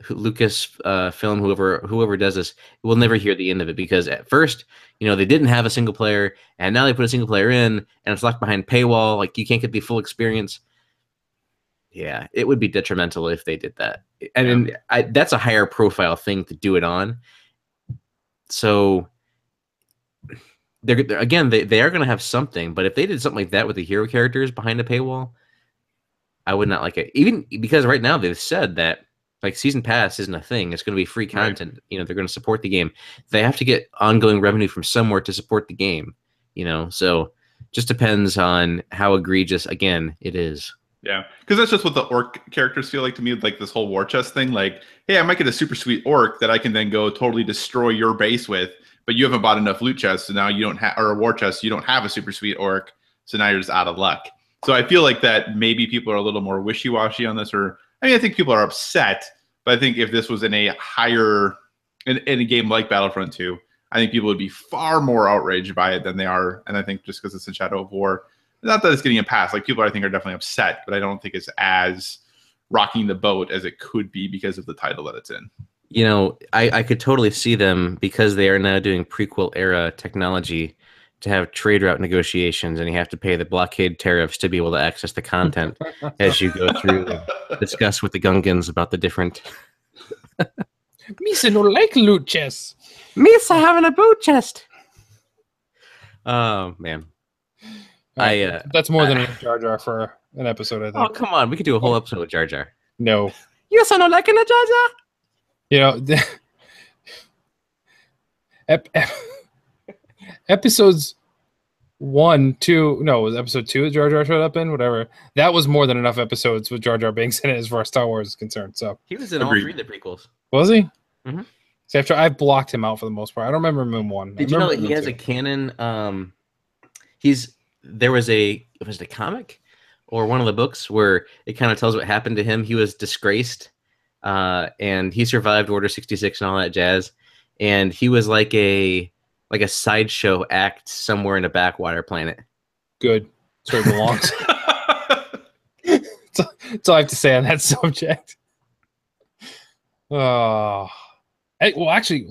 Lucas Film, whoever does this, will never hear the end of it, because at first, they didn't have a single player, and now they put a single player in, and it's locked behind paywall, like you can't get the full experience. Yeah, it would be detrimental if they did that. And that's a higher profile thing to do it on. So they are going to have something, but if they did something like that with the hero characters behind a paywall, I would not like it. Even because right now they've said that like season pass isn't a thing. It's going to be free content. Right. They're going to support the game. They have to get ongoing revenue from somewhere to support the game. So just depends on how egregious again it is. Yeah, because that's just what the orc characters feel like to me, like this whole war chest thing. Like, hey, I might get a super sweet orc that I can then go totally destroy your base with, but you haven't bought enough loot chests, so now you don't have, or a war chest, you don't have a super sweet orc, so now you're just out of luck. So I feel like that maybe people are a little more wishy-washy on this, or I think people are upset, but I think if this was in a higher, in a game like Battlefront 2, I think people would be far more outraged by it than they are, and I think just because it's in Shadow of War. Not that it's getting a pass. Like people, I think, are definitely upset, but I don't think it's as rocking the boat as it could be because of the title that it's in. I could totally see them, because they are now doing prequel era technology, to have trade route negotiations, and you have to pay the blockade tariffs to be able to access the content as you go through and discuss with the Gungans about the different. Misa no like loot chests. Misa having a boot chest. Oh man. That's more than enough Jar Jar for an episode, I think. Oh, come on. We could do a whole episode with Jar Jar. No. Yes, I don't like a Jar Jar. Episodes 1, 2, no, it was episode 2 that Jar Jar showed up in, whatever. That was more than enough episodes with Jar Jar Binks in it as far as Star Wars is concerned. So he was in all 3 of the prequels. Was he? Mm-hmm. See, I've blocked him out for the most part. I don't remember Moon 1. Did you know that he has a canon? There was a comic or one of the books where it kind of tells what happened to him. He was disgraced, and he survived Order 66 and all that jazz. And he was like a sideshow act somewhere in a backwater planet. Good. That's where he belongs. That's all I have to say on that subject. Well, actually,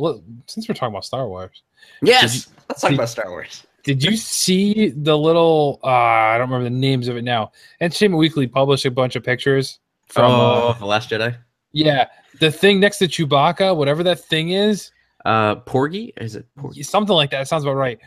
since we're talking about Star Wars. Yes, let's talk about Star Wars. Did you see the little, I don't remember the names of it now. Entertainment Weekly published a bunch of pictures from The Last Jedi? Yeah. The thing next to Chewbacca, whatever that thing is. Porgy? Is it Porgy? Something like that. It sounds about right.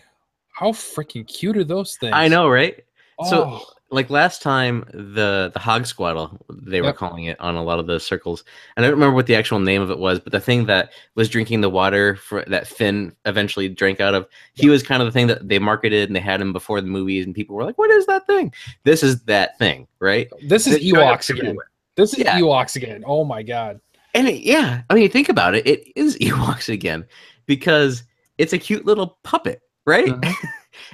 How freaking cute are those things? I know, right? Oh. So, like last time, the Hog Squaddle, they were calling it on a lot of the circles. And I don't remember what the actual name of it was, but the thing that was drinking the water that Finn eventually drank out of, he was kind of the thing that they marketed, and they had him before the movies, and people were like, what is that thing? This is that thing, right? This is Ewoks again. This is Ewoks again. Oh, my God. And think about it. It is Ewoks again, because it's a cute little puppet, right? Uh-huh.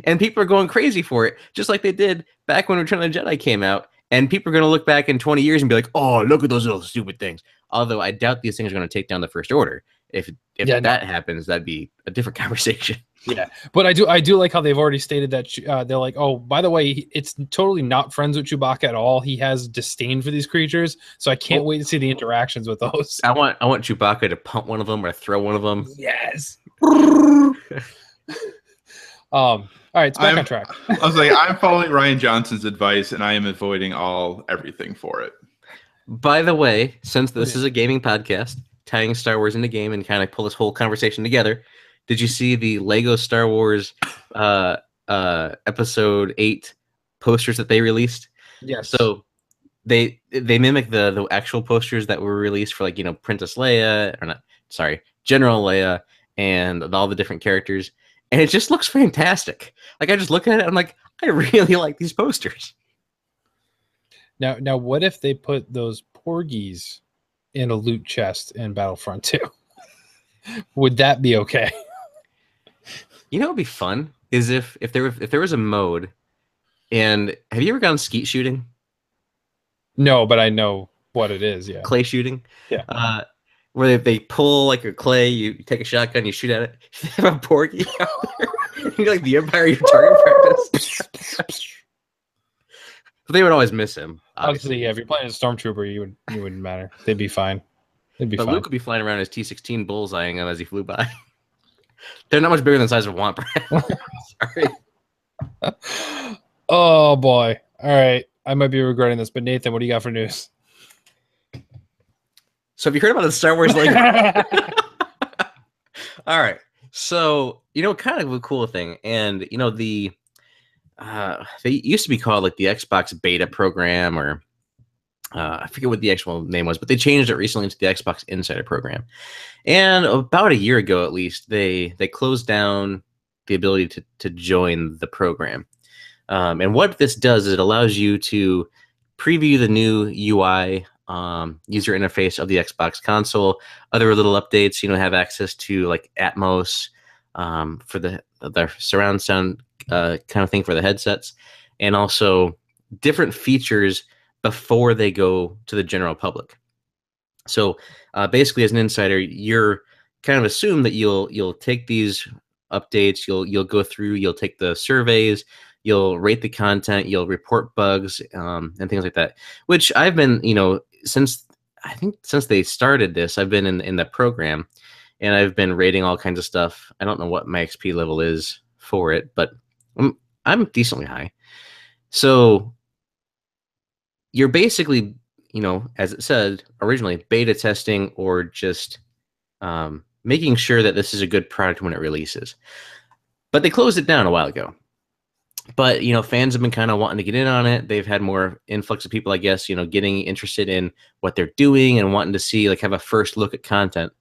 And people are going crazy for it, just like they did back when Return of the Jedi came out. And people are going to look back in 20 years and be like, oh, look at those little stupid things. Although I doubt these things are going to take down the First Order. If that happens, that'd be a different conversation. Yeah, but I do like how they've already stated that they're like, oh, by the way, it's totally not friends with Chewbacca at all. He has disdain for these creatures, so I can't wait to see the interactions with those. I want Chewbacca to pump one of them or throw one of them. Yes. All right, it's back on track. I was like, I'm following Ryan Johnson's advice, and I am avoiding everything for it. By the way, since this is a gaming podcast, tying Star Wars into game and kind of pull this whole conversation together, did you see the Lego Star Wars Episode 8 posters that they released? Yes. So they mimic the actual posters that were released for, like, you know, Princess Leia, or not, sorry, General Leia, and all the different characters, and it just looks fantastic. Like, I just look at it, I'm like, I really like these posters. Now, what if they put those porgies in a loot chest in Battlefront 2? Would that be okay? You know, what would be fun is if there was a mode. And have you ever gone skeet shooting? No, but I know what it is. Yeah, Clay shooting. Yeah. Where they pull like a clay, you take a shotgun, you shoot at it. You have a porky out there. You're like the Empire, your target practice. But they would always miss him. Obviously, yeah. If you're playing a stormtrooper, you wouldn't matter. They'd be fine. They'd be But fine. Luke would be flying around his T-16 bullseyeing him as he flew by. They're not much bigger than the size of Womp Rat. Sorry. Oh boy. All right. I might be regretting this, but Nathan, what do you got for news? So have you heard about the Star Wars Lego? All right. So, you know, kind of a cool thing. And, you know, they used to be called like the Xbox beta program, or I forget what the actual name was, but they changed it recently to the Xbox Insider program. And about a year ago, at least, they closed down the ability to join the program. And what this does is it allows you to preview the new UI user interface of the Xbox console, other little updates, you know, have access to like Atmos for the surround sound kind of thing for the headsets, and also different features before they go to the general public. So basically, as an insider, you're kind of assume that you'll take these updates, you'll go through, you'll take the surveys, you'll rate the content, you'll report bugs, and things like that. Which I've been, you know, since they started this, I've been in the program, and I've been rating all kinds of stuff. I don't know what my XP level is for it, but I'm decently high. So you're basically, you know, as it said originally, beta testing, or just making sure that this is a good product when it releases. But they closed it down a while ago. But, you know, fans have been kind of wanting to get in on it. They've had more influx of people, I guess, you know, getting interested in what they're doing and wanting to see, like, have a first look at content.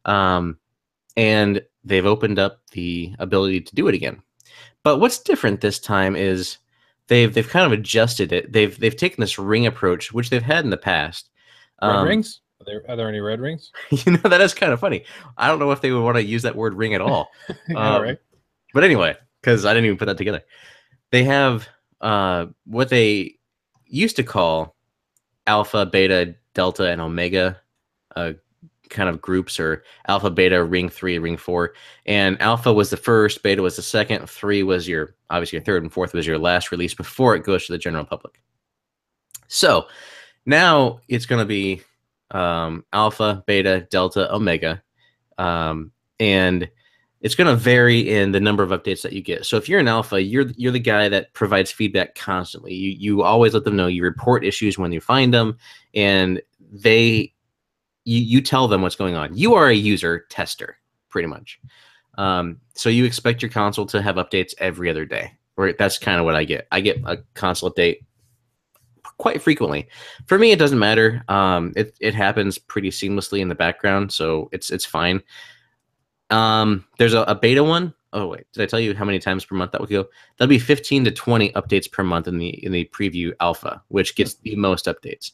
And they've opened up the ability to do it again. But what's different this time is they've kind of adjusted it. They've taken this ring approach, which they've had in the past. Red rings? Are there any red rings? You know, that is kind of funny. I don't know if they would want to use that word ring at all. Right. But anyway, because I didn't even put that together. They have what they used to call alpha, beta, delta, and omega kind of groups, or alpha, beta, ring 3, ring 4. And alpha was the first, beta was the second, 3 was obviously your third, and 4th was your last release before it goes to the general public. So now it's going to be alpha, beta, delta, omega, and it's going to vary in the number of updates that you get. So if you're an alpha, you're the guy that provides feedback constantly. You always let them know. You report issues when you find them, and you tell them what's going on. You are a user tester, pretty much. So you expect your console to have updates every other day. Or that's kind of what I get. I get a console update quite frequently. For me, it doesn't matter. It happens pretty seamlessly in the background, so it's fine. There's a beta one. Oh wait, did I tell you how many times per month that would go? That'll be 15 to 20 updates per month in the preview alpha, which gets the most updates.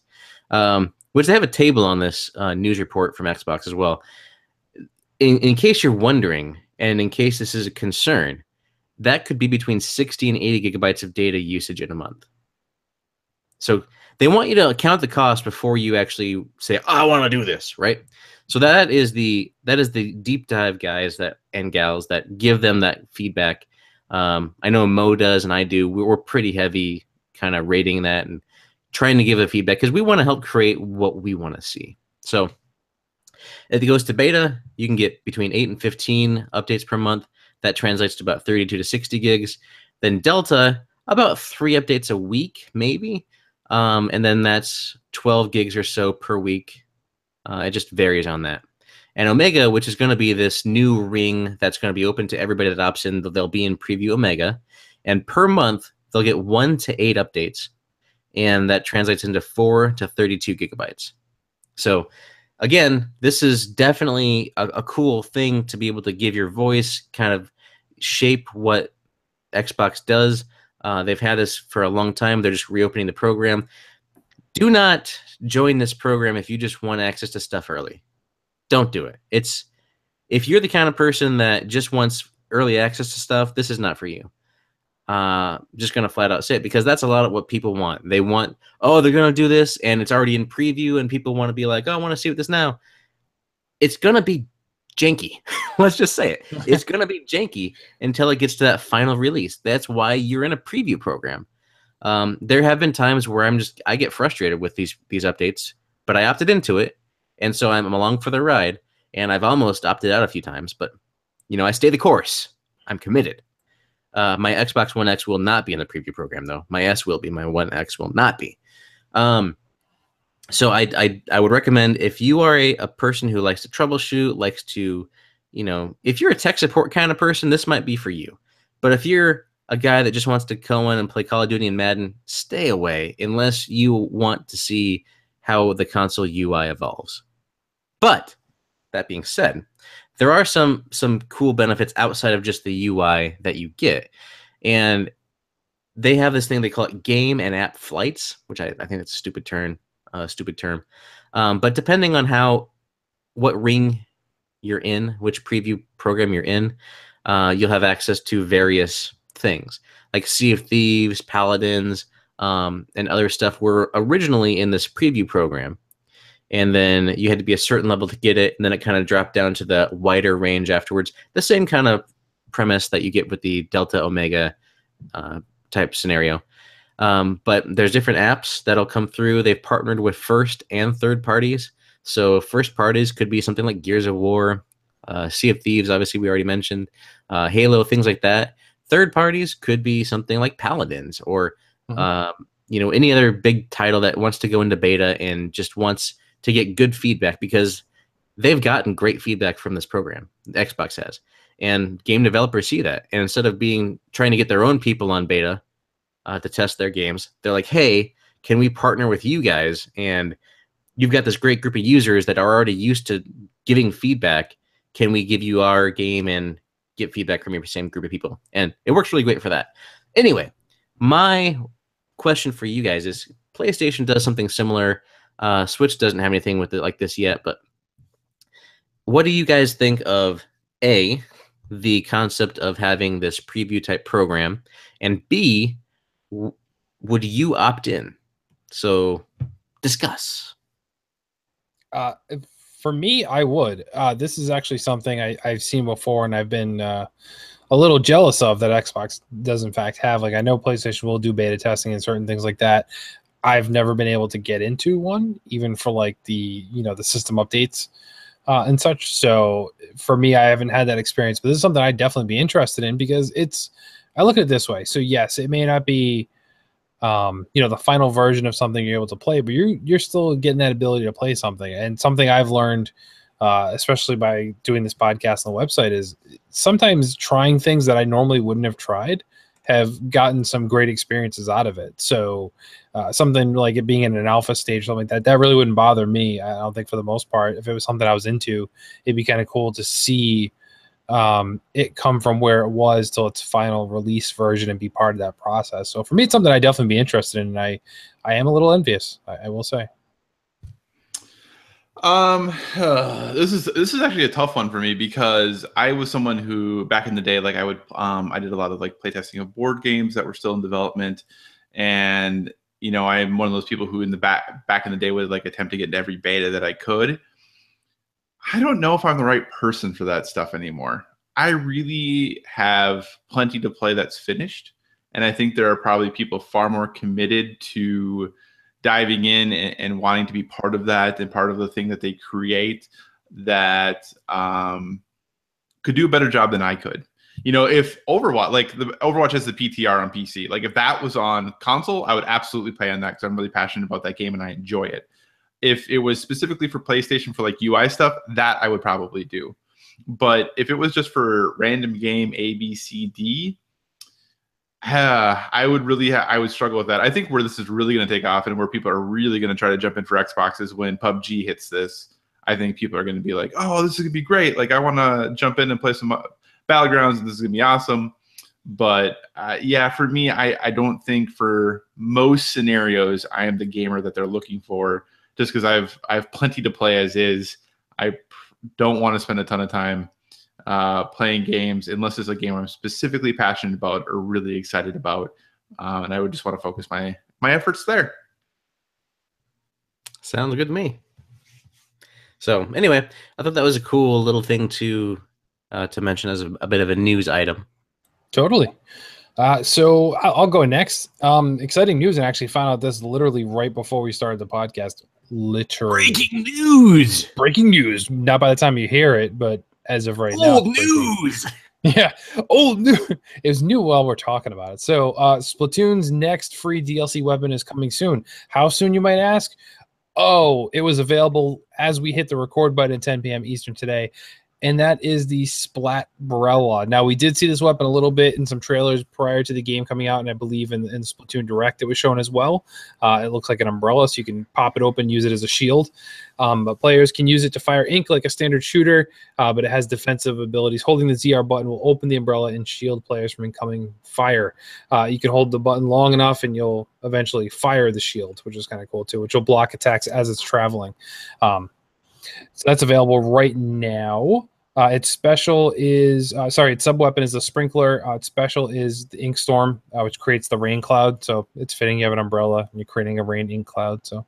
Which they have a table on this news report from Xbox as well. In case you're wondering, and in case this is a concern, that could be between 60 and 80 gigabytes of data usage in a month. So they want you to count the cost before you actually say, oh, I want to do this, right? So that is the deep dive guys and gals that give them that feedback. I know Mo does, and I do. We're pretty heavy kind of rating that and trying to give it feedback, because we want to help create what we want to see. So if it goes to beta, you can get between 8 and 15 updates per month. That translates to about 32 to 60 gigs. Then delta, about 3 updates a week, maybe. And then that's 12 gigs or so per week. It just varies on that. And omega, which is going to be this new ring that's going to be open to everybody that opts in, they'll be in preview omega. And per month, they'll get 1 to 8 updates. and that translates into 4 to 32 gigabytes. So again, this is definitely a cool thing to be able to give your voice, kind of shape what Xbox does. They've had this for a long time. They're just reopening the program. Do not join this program if you just want access to stuff early. Don't do it. If you're the kind of person that just wants early access to stuff, this is not for you. Just gonna flat out say it, because that's a lot of what people want. They want, oh, they're gonna do this and it's already in preview and people want to be like, oh, I want to see what this now. It's gonna be janky. Let's just say it. It's gonna be janky until it gets to that final release. That's why you're in a preview program. There have been times where I get frustrated with these updates, but I opted into it, and so I'm along for the ride. And I've almost opted out a few times, but I stay the course. I'm committed. My Xbox One X will not be in the preview program, though. My S will be. My One X will not be. So I would recommend, if you are a person who likes to troubleshoot, likes to, if you're a tech support kind of person, this might be for you. But if you're a guy that just wants to go in and play Call of Duty and Madden, stay away unless you want to see how the console UI evolves. But that being said, there are some cool benefits outside of just the UI that you get. And they have this thing, they call it game and app flights, which I think it's a stupid term. But depending on what ring you're in, which preview program you're in, you'll have access to various things. Like Sea of Thieves, Paladins, and other stuff were originally in this preview program. And then you had to be a certain level to get it, and then it kind of dropped down to the wider range afterwards. The same kind of premise that you get with the Delta Omega type scenario. But there's different apps that'll come through. They've partnered with first and third parties. So first parties could be something like Gears of War, Sea of Thieves, obviously we already mentioned, Halo, things like that. Third parties could be something like Paladins or any other big title that wants to go into beta and just wants to get good feedback, because they've gotten great feedback from this program. Xbox has, and game developers see that. And instead of trying to get their own people on beta to test their games, they're like, hey, can we partner with you guys? And you've got this great group of users that are already used to giving feedback. Can we give you our game and get feedback from your same group of people? And it works really great for that. Anyway, my question for you guys is, PlayStation does something similar. Switch doesn't have anything with it like this yet, but what do you guys think of the concept of having this preview type program, and B, would you opt in? So discuss. For me, I would. This is actually something I've seen before, and I've been a little jealous of that Xbox does in fact have. Like, I know PlayStation will do beta testing and certain things like that. I've never been able to get into one, even for like the system updates and such. So for me, I haven't had that experience, but this is something I'd definitely be interested in, because I look at it this way. So yes, it may not be the final version of something you're able to play, but you're still getting that ability to play something. And something I've learned, especially by doing this podcast on the website, is sometimes trying things that I normally wouldn't have tried have gotten some great experiences out of it. So something like it being in an alpha stage, something like that really wouldn't bother me. I don't think, for the most part. If it was something I was into, it'd be kind of cool to see it come from where it was till its final release version and be part of that process. So for me, it's something I'd definitely be interested in, and I am a little envious, I will say. This is actually a tough one for me, because I was someone who back in the day, like I did a lot of like playtesting of board games that were still in development, and I'm one of those people who in the back in the day would like attempt to get into every beta that I could. I don't know if I'm the right person for that stuff anymore. I really have plenty to play that's finished, and I think there are probably people far more committed to diving in and wanting to be part of that and part of the thing that they create that could do a better job than I could. If Overwatch, like the Overwatch has the PTR on PC, like if that was on console, I would absolutely play on that, because I'm really passionate about that game and I enjoy it. If it was specifically for PlayStation for like UI stuff, that I would probably do. But if it was just for random game A, B, C, D, I would struggle with that. I think where this is really going to take off and where people are really going to try to jump in for Xbox is when PUBG hits this. I think people are going to be like, oh, this is going to be great. Like, I want to jump in and play some Battlegrounds, and this is going to be awesome. But yeah, for me, I don't think for most scenarios I am the gamer that they're looking for, just because I have plenty to play as is. I don't want to spend a ton of time playing games unless it's a game I'm specifically passionate about or really excited about, and I would just want to focus my efforts there. Sounds good to me. So anyway, I thought that was a cool little thing to mention as a bit of a news item. Totally. So I'll go next. Exciting news, and I actually found out this literally right before we started the podcast. Literally. Breaking news. Not by the time you hear it, but as of right now. Old news. Yeah, old news. It was new while we're talking about it. So Splatoon's next free DLC weapon is coming soon. How soon, you might ask? Oh, it was available as we hit the record button at 10 p.m. Eastern today, and that is the Splatbrella. Now, we did see this weapon a little bit in some trailers prior to the game coming out, and I believe in Splatoon Direct it was shown as well. It looks like an umbrella, so you can pop it open, use it as a shield. But players can use it to fire ink like a standard shooter, but it has defensive abilities. Holding the ZR button will open the umbrella and shield players from incoming fire. You can hold the button long enough, and you'll eventually fire the shield, which is kind of cool too, which will block attacks as it's traveling. So that's available right now. Its special is its sub-weapon is the sprinkler. Its special is the ink storm, which creates the rain cloud. So it's fitting you have an umbrella and you're creating a rain ink cloud. So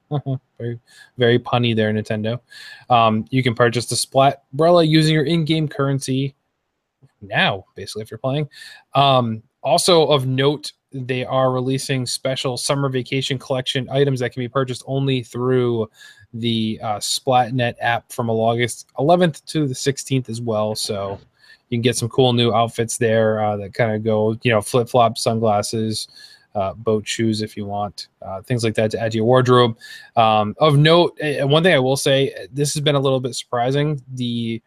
very, very punny there, Nintendo. You can purchase the Splatbrella using your in-game currency now, basically, if you're playing. Also of note, they are releasing special summer vacation collection items that can be purchased only through the Splatnet app from August 11th to the 16th as well. So you can get some cool new outfits there that kind of go, flip-flops, sunglasses, boat shoes if you want, things like that to add to your wardrobe. Of note, one thing I will say, this has been a little bit surprising. The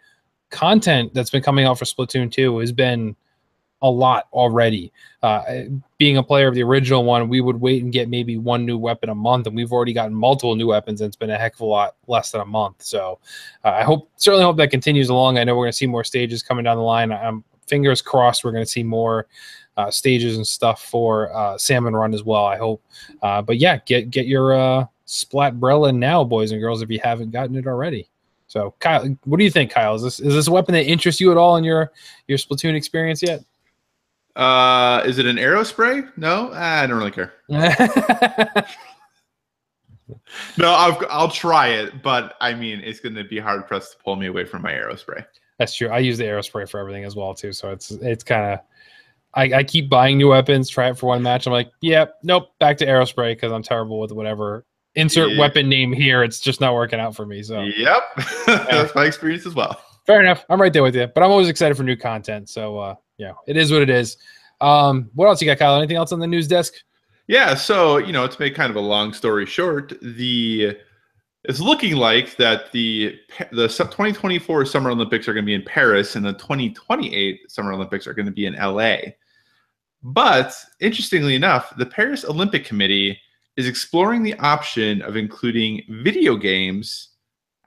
content that's been coming out for Splatoon 2 has been a lot already. Being a player of the original one, we would wait and get maybe one new weapon a month, and we've already gotten multiple new weapons, and it's been a heck of a lot less than a month. So I certainly hope that continues along. I know we're going to see more stages coming down the line. I'm fingers crossed we're going to see more stages and stuff for Salmon Run as well, I hope. But yeah, get your Splatbrella now, boys and girls, if you haven't gotten it already. So Kyle, what do you think, Kyle? Is this a weapon that interests you at all in your Splatoon experience yet? Is it an arrow spray? No, I don't really care. No, I'll try it, but I mean, it's going to be hard pressed to pull me away from my arrow spray. That's true. I use the arrow spray for everything as well too. So it's kind of, I keep buying new weapons, try it for one match. I'm like, yep, nope, back to arrow spray because I'm terrible with whatever insert weapon name here. It's just not working out for me. So yep, that's my experience as well. Fair enough. I'm right there with you, but I'm always excited for new content. So yeah, it is what it is. What else you got, Kyle? Anything else on the news desk? Yeah, so to make kind of a long story short, it's looking like that the 2024 Summer Olympics are going to be in Paris, and the 2028 Summer Olympics are going to be in LA. But interestingly enough, the Paris Olympic Committee is exploring the option of including video games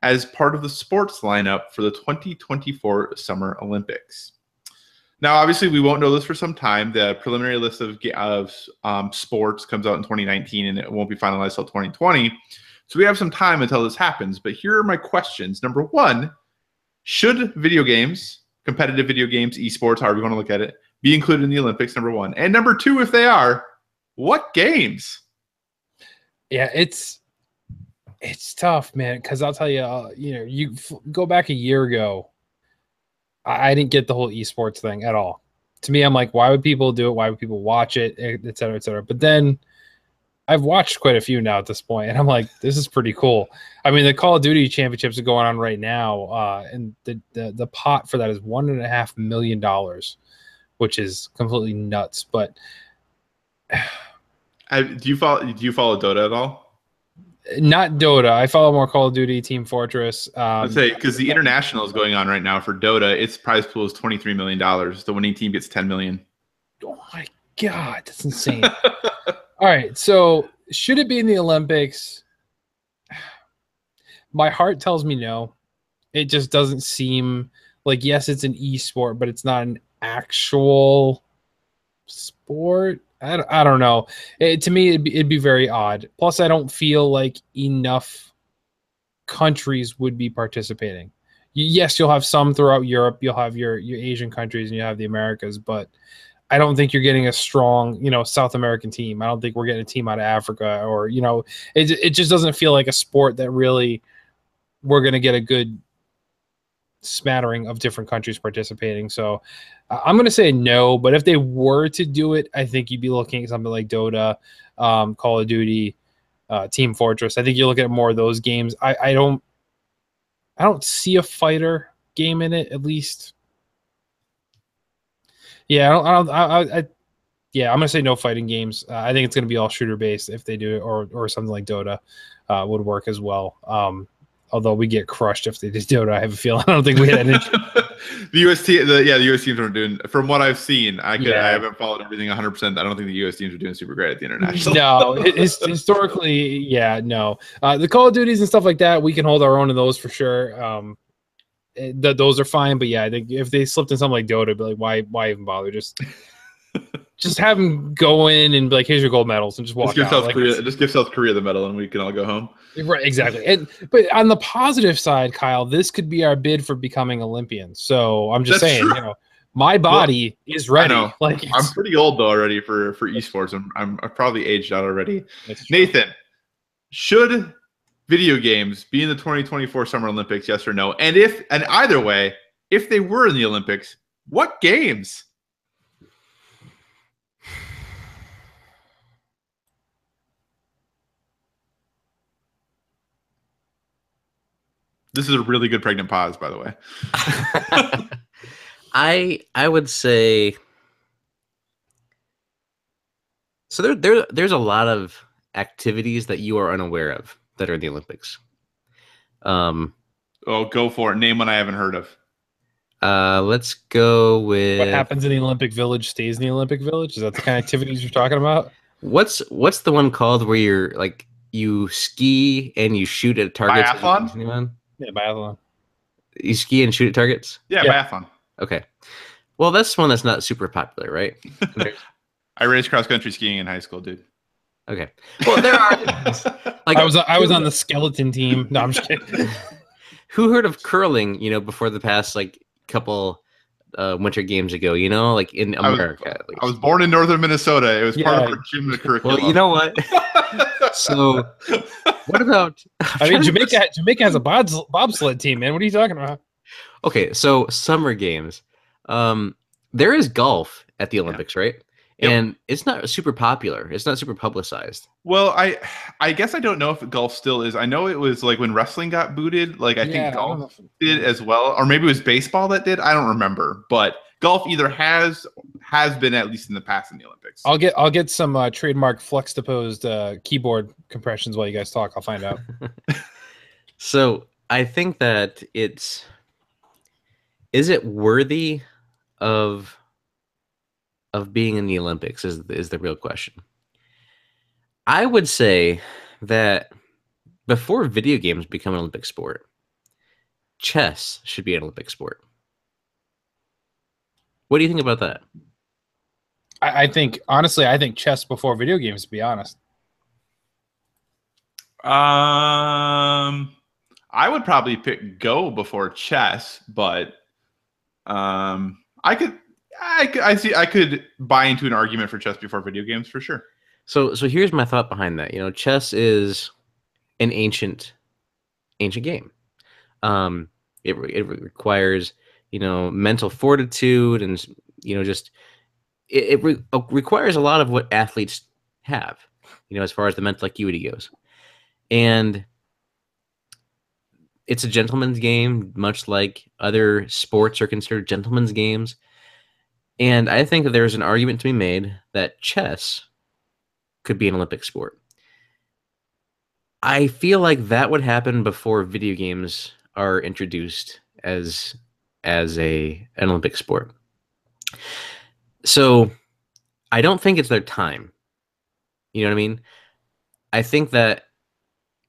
as part of the sports lineup for the 2024 Summer Olympics. Now, obviously, we won't know this for some time. The preliminary list of sports comes out in 2019, and it won't be finalized till 2020. So we have some time until this happens. But here are my questions. Number one, should video games, competitive video games, esports, however you want to look at it, be included in the Olympics? Number one. And number two, if they are, what games? Yeah, it's tough, man, because I'll tell you, you go back a year ago, I didn't get the whole esports thing at all. To me, I'm like, why would people do it? Why would people watch it, et cetera, et cetera? But then I've watched quite a few now at this point, and I'm like, this is pretty cool. I mean, the Call of Duty championships are going on right now, and the pot for that is $1.5 million, which is completely nuts. But do you follow Dota at all? Not Dota. I follow more Call of Duty, Team Fortress. Let's say because the international is going on right now for Dota. Its prize pool is $23 million. The winning team gets $10 million. Oh my God, that's insane. All right, so should it be in the Olympics? My heart tells me no. It just doesn't seem like, yes, it's an e-sport, but it's not an actual sport. I don't know. To me, it'd be very odd. Plus, I don't feel like enough countries would be participating. Yes, you'll have some throughout Europe. You'll have your Asian countries and you have the Americas, but I don't think you're getting a strong, South American team. I don't think we're getting a team out of Africa, or, it just doesn't feel like a sport that really we're going to get a good smattering of different countries participating. So I'm going to say no, but if they were to do it, I think you'd be looking at something like Dota, Call of Duty, Team Fortress. I think you look at more of those games. I don't see a fighter game in it, at least. Yeah, yeah, I'm gonna say no fighting games. I think it's gonna be all shooter based if they do it, or something like Dota would work as well. Although we get crushed if they did Dota, I have a feeling. I don't think we had any. The US teams are doing. From what I've seen, I haven't followed everything 100%. I don't think the US teams are doing super great at the international. No, historically, yeah, no. The Call of Duties and stuff like that, we can hold our own in those for sure. Those are fine, but yeah, I think if they slipped in something like Dota, it'd be like, why even bother? Just have them go in and be like, here's your gold medals, and just walk out. Just give South Korea the medal, and we can all go home. Right, exactly. But on the positive side, Kyle, this could be our bid for becoming Olympians. So I'm just saying, my body is ready. I know. I'm pretty old though already for esports. I'm probably aged out already. Nathan, should video games be in the 2024 Summer Olympics? Yes or no? And either way, if they were in the Olympics, what games? This is a really good pregnant pause, by the way. I would say so. There's a lot of activities that you are unaware of that are in the Olympics. Go for it. Name one I haven't heard of. Let's go with what happens in the Olympic Village stays in the Olympic Village. Is that the kind of activities you're talking about? What's the one called where you're like you ski and you shoot at targets? Biathlon? Yeah, biathlon. You ski and shoot at targets? Yeah, biathlon. Okay. Well, that's one that's not super popular, right? I raced cross country skiing in high school, dude. Okay. Well, there are like I was on the skeleton team. No, I'm just kidding. Who heard of curling, before the past couple winter games ago, like in America? I was born in northern Minnesota. It was part of our gym curriculum. Well, you know what? So what about Jamaica has a bobsled team, man. What are you talking about? Okay, so summer games. There is golf at the Olympics, right? Yep. And it's not super popular. It's not super publicized. Well, I guess I don't know if golf still is. I know it was like when wrestling got booted. I think golf did as well, or maybe it was baseball that did. I don't remember, but golf either has been, at least in the past, in the Olympics. I'll get some trademark flex-deposed keyboard compressions while you guys talk. I'll find out. So I think that is it worthy of being in the Olympics is the real question. I would say that before video games become an Olympic sport, chess should be an Olympic sport. What do you think about that? I think chess before video games, to be honest. I would probably pick Go before chess, but I could buy into an argument for chess before video games for sure. So here's my thought behind that. Chess is an ancient game. It requires mental fortitude and it requires a lot of what athletes have, as far as the mental acuity goes, and it's a gentleman's game, much like other sports are considered gentlemen's games. And I think that there's an argument to be made that chess could be an Olympic sport. I feel like that would happen before video games are introduced as an Olympic sport. So I don't think it's their time. You know what I mean? I think that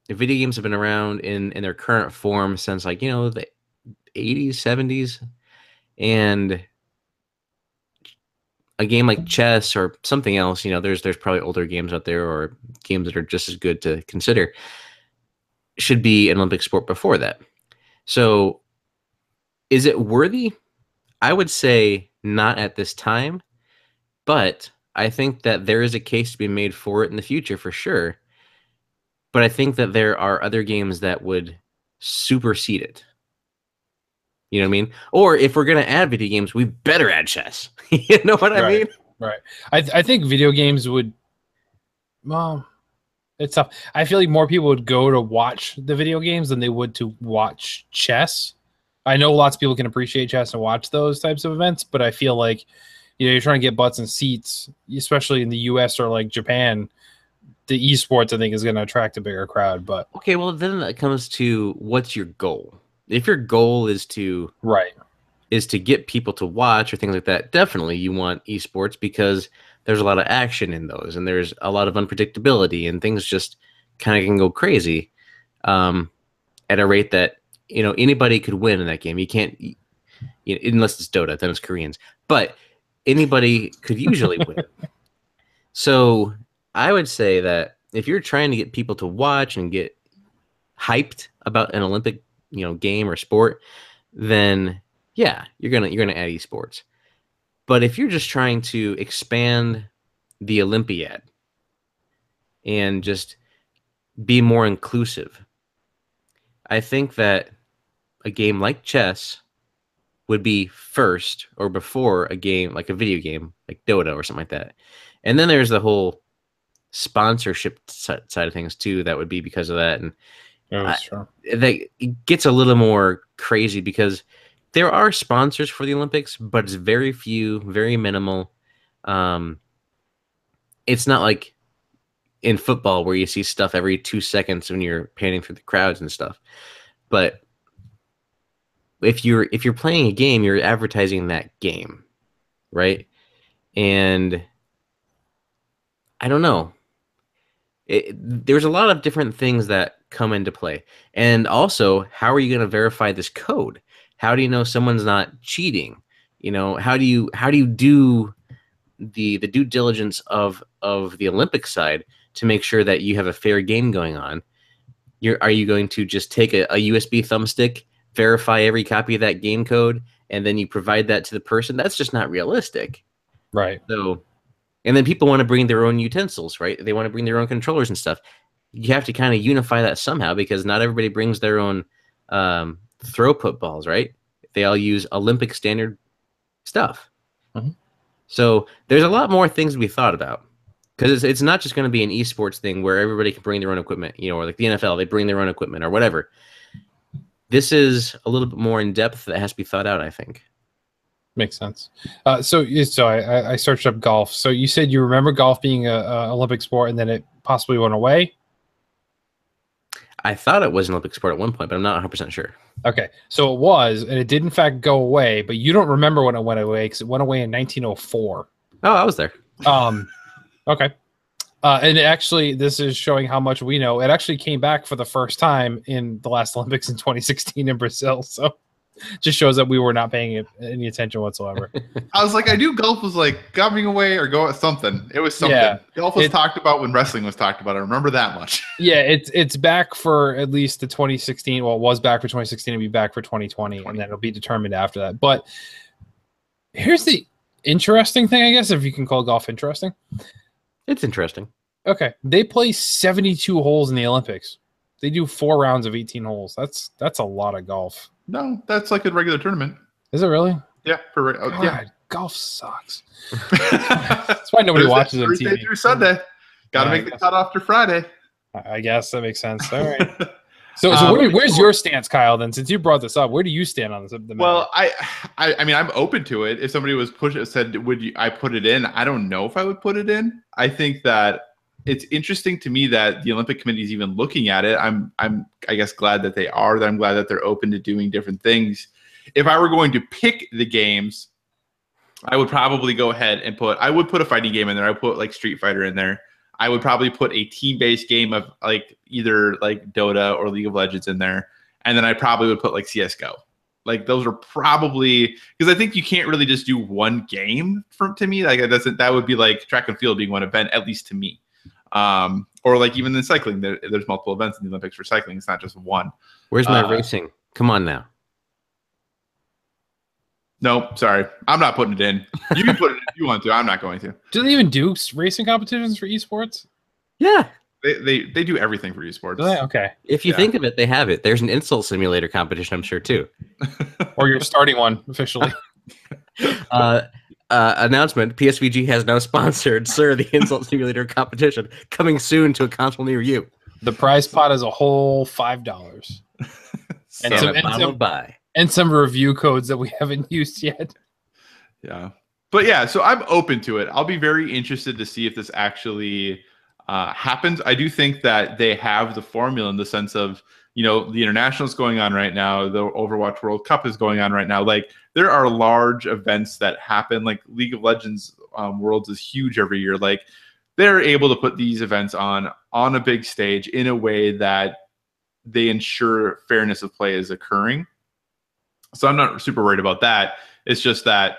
video games have been around in their current form since like, the 80s, 70s. And a game like chess or something else, there's probably older games out there or games that are just as good to consider, should be an Olympic sport before that. So is it worthy? I would say not at this time, but I think that there is a case to be made for it in the future for sure. But I think that there are other games that would supersede it. You know what I mean? Or if we're going to add video games, we better add chess. You know what I mean? Right. I think video games would, well, it's tough. I feel like more people would go to watch the video games than they would to watch chess. I know lots of people can appreciate chess and watch those types of events, but I feel like, you're trying to get butts in seats, especially in the US or like Japan. The esports, I think, is going to attract a bigger crowd. But okay, well, then that comes to what's your goal? If your goal is to get people to watch or things like that, definitely you want esports because there's a lot of action in those and there's a lot of unpredictability and things just kind of can go crazy at a rate that anybody could win in that game. You can't, unless it's Dota, then it's Koreans, but anybody could usually win. So I would say that if you're trying to get people to watch and get hyped about an Olympic game or sport, then yeah, you're gonna add esports. But if you're just trying to expand the Olympiad and just be more inclusive, I think that a game like chess would be first or before a game like a video game like Dota or something like that. And then there's the whole sponsorship side of things too. That would be because of that. And it gets a little more crazy because there are sponsors for the Olympics, but it's very few, very minimal. It's not like in football where you see stuff every 2 seconds when you're panning through the crowds and stuff. But if you're playing a game, you're advertising that game, right? And I don't know. There's a lot of different things that come into play. And also, how are you going to verify this code? How do you know someone's not cheating? How do you do the due diligence of the Olympic side to make sure that you have a fair game going on? Are you going to just take a USB thumbstick, verify every copy of that game code, and then you provide that to the person? That's just not realistic. Right. So, and then people want to bring their own utensils, right? They want to bring their own controllers and stuff. You have to kind of unify that somehow because not everybody brings their own throw put balls, right? They all use Olympic standard stuff. Mm-hmm. So there's a lot more things to be thought about because it's not just going to be an esports thing where everybody can bring their own equipment, or like the NFL, they bring their own equipment or whatever. This is a little bit more in depth that has to be thought out, I think. Makes sense. So I searched up golf. So you said you remember golf being a Olympic sport and then it possibly went away? I thought it was an Olympic sport at one point, but I'm not 100% sure. Okay. So it was, and it did in fact go away, but you don't remember when it went away because it went away in 1904. Oh, I was there. Okay. And actually, this is showing how much we know. It actually came back for the first time in the last Olympics in 2016 in Brazil. So just shows that we were not paying any attention whatsoever. I was like, I knew golf was like coming away or go something. It was something. Yeah, golf was talked about when wrestling was talked about. I remember that much. Yeah, it's back for at least the 2016. Well, it was back for 2016. It'll be back for 2020, and then it'll be determined after that. But here's the interesting thing, I guess, if you can call golf interesting. It's interesting. Okay, they play 72 holes in the Olympics. They do 4 rounds of 18 holes. That's a lot of golf. No, that's like a regular tournament. Is it really? Yeah, God, yeah. Golf sucks. That's why nobody watches it on TV. Thursday through Sunday. Got to make the cut after Friday. I guess that makes sense. All right. So where's your stance, Kyle? Then, since you brought this up, where do you stand on this? Well, I mean, I'm open to it. If somebody was said, would I put it in? I don't know if I would put it in. I think that it's interesting to me that the Olympic Committee is even looking at it. I guess glad that they are. That I'm glad that they're open to doing different things. If I were going to pick the games, I would probably go ahead and I would put a fighting game in there. I would put like Street Fighter in there. I would probably put a team-based game of like either like Dota or League of Legends in there. And then I probably would put like CSGO. Like those are probably, because I think you can't really just do one game to me. Like that would be like track and field being one event, at least to me. Or like even in cycling, there's multiple events in the Olympics for cycling. It's not just one. Where's my racing? Come on now. No, sorry. I'm not putting it in. You can put it in if you want to. I'm not going to. Do they even do racing competitions for esports? Yeah. They do everything for esports. Okay. If you think of it, they have it. There's an insult simulator competition, I'm sure, too. Or you're starting one officially. Announcement: PSVG has now sponsored Sir the Insult Simulator competition, coming soon to a console near you. The prize pot is a whole $5. And some review codes that we haven't used yet. Yeah. But yeah, so I'm open to it. I'll be very interested to see if this actually happens. I do think that they have the formula in the sense of, you know, the internationals going on right now, the Overwatch World Cup is going on right now. Like there are large events that happen. Like League of Legends Worlds is huge every year. Like they're able to put these events on a big stage in a way that they ensure fairness of play is occurring. So I'm not super worried about that. It's just that,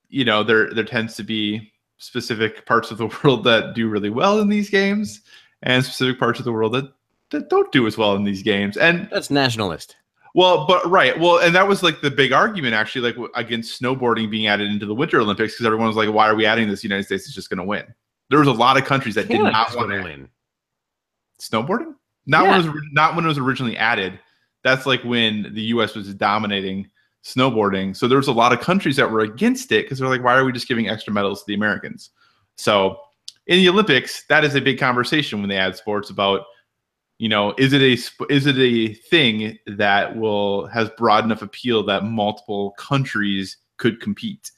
you know, there tends to be specific parts of the world that do really well in these games and specific parts of the world that don't do as well in these games. And that's nationalist. Well, but right. Well, and that was like the big argument actually, like against snowboarding being added into the Winter Olympics, because everyone was like, why are we adding this? The United States is just going to win. There was a lot of countries that did not want to win. Snowboarding? Not when it was originally added. That's like when the U.S. was dominating snowboarding. So there was a lot of countries that were against it because they're like, why are we just giving extra medals to the Americans? So in the Olympics, that is a big conversation when they add sports about, you know, is it a thing that has broad enough appeal that multiple countries could compete?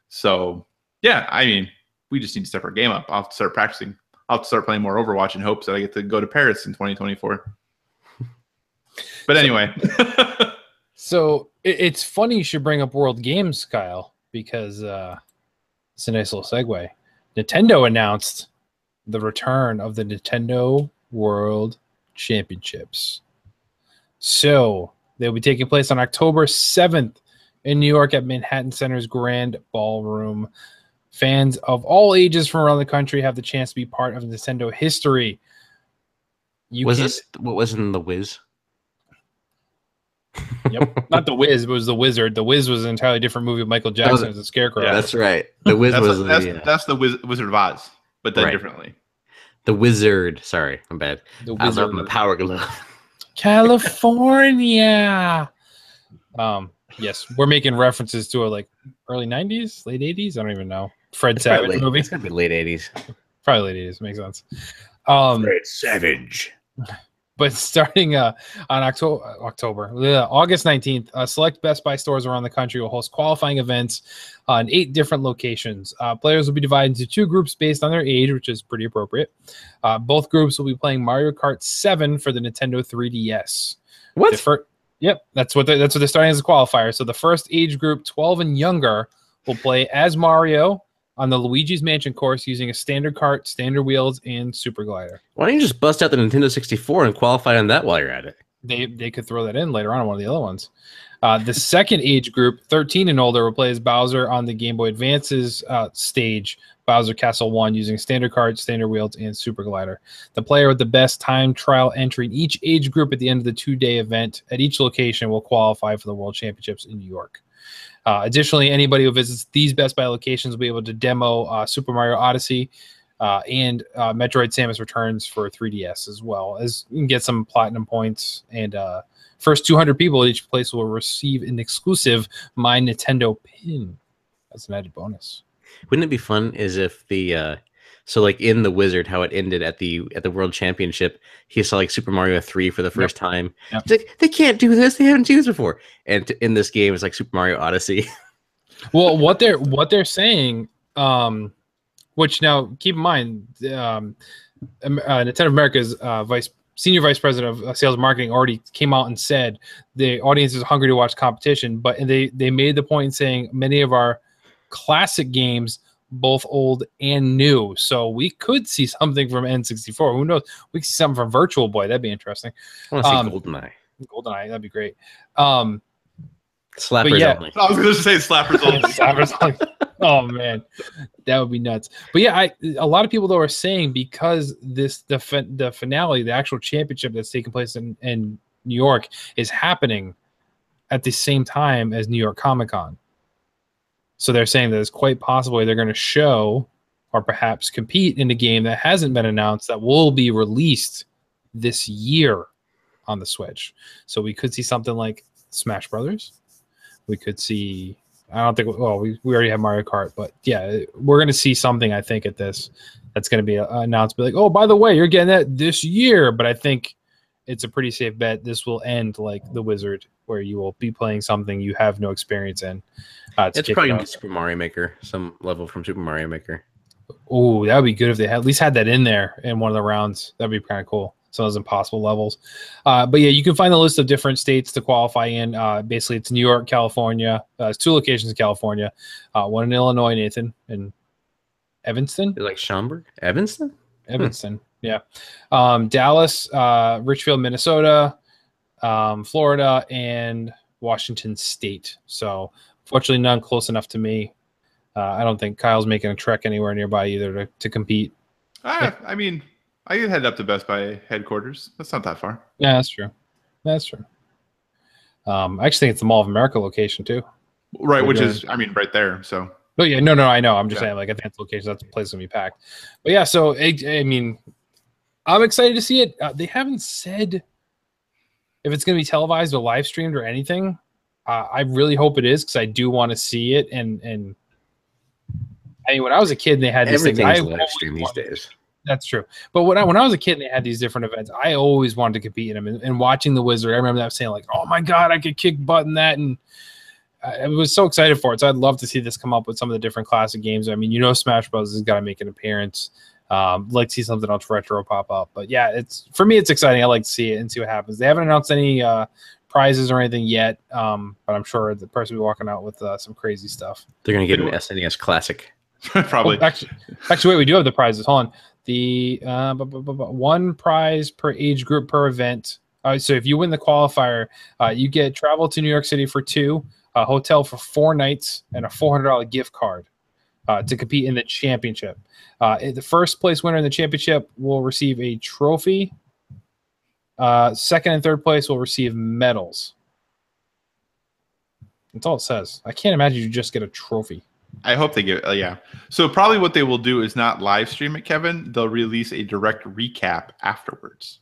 So yeah, I mean, we just need to step our game up. I'll have to start practicing. I'll have to start playing more Overwatch in hopes that I get to go to Paris in 2024. But anyway. So it's funny you should bring up World Games, Kyle, because it's a nice little segue. Nintendo announced the return of the Nintendo World Championships. So they'll be taking place on October 7th in New York at Manhattan Center's Grand Ballroom. Fans of all ages from around the country have the chance to be part of Nintendo history. This what was in The Wiz? Yep, not The Wiz, but it was The Wizard. The Wiz was an entirely different movie with Michael Jackson as a scarecrow. Yeah, that's right. The Wiz that's the Wizard of Oz, but done differently. The Wizard. Sorry, I'm bad. The Wizard. I love my power glove. California. Yes, we're making references to like early 90s, late 80s. I don't even know. Fred Savage movie. It's gonna be late 80s. Probably late 80s. Makes sense. Fred Savage. But starting on August 19th, select Best Buy stores around the country will host qualifying events on 8 different locations. Players will be divided into 2 groups based on their age, which is pretty appropriate. Both groups will be playing Mario Kart 7 for the Nintendo 3DS. What? Yep, that's what they're starting as a qualifier. So the first age group, 12 and younger, will play as Mario on the Luigi's Mansion course using a standard cart, standard wheels, and super glider. Why don't you just bust out the Nintendo 64 and qualify on that while you're at it? They could throw that in later on one of the other ones. The second age group, 13 and older, will play as Bowser on the Game Boy Advance's stage, Bowser Castle 1, using standard cart, standard wheels, and super glider. The player with the best time trial entry in each age group at the end of the 2-day event at each location will qualify for the World Championships in New York. Additionally, anybody who visits these Best Buy locations will be able to demo Super Mario Odyssey and Metroid Samus Returns for 3DS, as well as you can get some platinum points. And first 200 people at each place will receive an exclusive My Nintendo pin as an added bonus. Wouldn't it be fun is if the so like in The Wizard, how it ended at the World Championship, he saw like Super Mario 3 for the first time. Yep. It's like, they can't do this. They haven't seen this before. And in this game, it's like Super Mario Odyssey. Well, what they're saying, which now keep in mind, Nintendo America's senior vice president of sales and marketing already came out and said the audience is hungry to watch competition, but they made the point in saying many of our classic games, both old and new. So we could see something from N64. Who knows? We could see something from Virtual Boy. That'd be interesting. I want to see GoldenEye. GoldenEye, that'd be great. Slappers only. I was going to say slappers only. Slappers only. Oh man, that would be nuts. But yeah, a lot of people though are saying because the finale, the actual championship that's taking place in New York, is happening at the same time as New York Comic-Con. So they're saying that it's quite possible they're going to show or perhaps compete in a game that hasn't been announced that will be released this year on the Switch. So we could see something like Smash Brothers. We could see, I don't think, well, we already have Mario Kart, but yeah, we're going to see something, I think, at this that's going to be announced. Be like, oh, by the way, you're getting that this year. But I think it's a pretty safe bet this will end like The Wizard, where you will be playing something you have no experience in. It's probably going to be Super Mario Maker, some level from Super Mario Maker. Oh, that would be good if they at least had that in there in one of the rounds. That'd be kind of cool. Some of those impossible levels. But yeah, you can find the list of different states to qualify in. Basically, it's New York, California. It's 2 locations in California. One in Illinois, Nathan, and Evanston. Like Schaumburg? Evanston? Evanston, yeah. Dallas, Richfield, Minnesota, Florida, and Washington State. So, fortunately, none close enough to me. I don't think Kyle's making a trek anywhere nearby either to compete. I mean, I could head up to Best Buy headquarters. That's not that far. Yeah, that's true. That's true. I actually think it's the Mall of America location too. Right, which is, I mean, right there. So. Oh yeah, no, I know. I'm just saying, like, I think it's location. That's the place gonna be packed. But yeah, so I mean, I'm excited to see it. They haven't said if it's gonna be televised or live streamed or anything. I really hope it is because I do want to see it. And I mean, when I was a kid, and they had these everything's things. live stream these days. That's true. But when I was a kid and they had these different events, I always wanted to compete in them. And watching The Wizard, I remember that saying like, "Oh my god, I could kick butt in that!" And I was so excited for it. So I'd love to see this come up with some of the different classic games. I mean, Smash Bros. Has got to make an appearance. Like to see something else retro pop up. But yeah, for me, it's exciting. I like to see it and see what happens. They haven't announced any prizes or anything yet, but I'm sure the person will be walking out with some crazy stuff. They're gonna get an SNES Classic. Probably. Oh, actually, wait, we do have the prizes. Hold on. The one prize per age group per event. So if you win the qualifier, you get travel to New York City for 2, a hotel for 4 nights, and a $400 gift card to compete in the championship. The first place winner in the championship will receive a trophy. Second and third place will receive medals. That's all it says. I can't imagine you just get a trophy. I hope they get yeah. So probably what they will do is not live stream it, Kevin. They'll release a direct recap afterwards.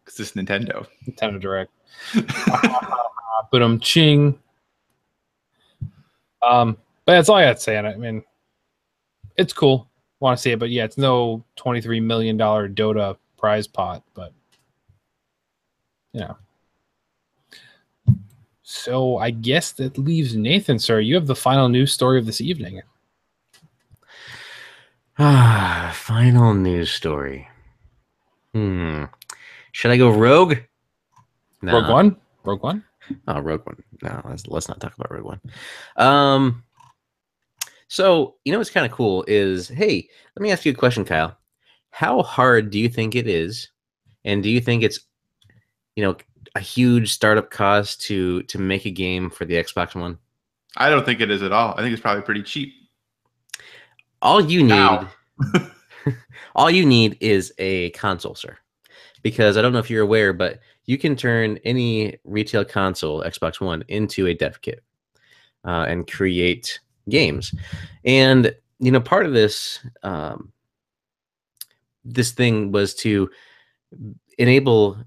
Because it's Nintendo. Nintendo Direct. But ching. But that's all I got to say on it. I mean, it's cool. Want to see it, but yeah, it's no $23 million Dota prize pot, but So I guess that leaves Nathan, sir. You have the final news story of this evening. Final news story. Should I go Rogue? No. Rogue One? Rogue One? Oh, Rogue One. No, let's not talk about Rogue One. So, what's kind of cool is, hey, let me ask you a question, Kyle. How hard do you think it is? And do you think it's, a huge startup cost to make a game for the Xbox One? I don't think it is at all. I think it's probably pretty cheap. All you need is a console, sir. Because I don't know if you're aware, but you can turn any retail console, Xbox One, into a dev kit and create games. And part of this this thing was to enable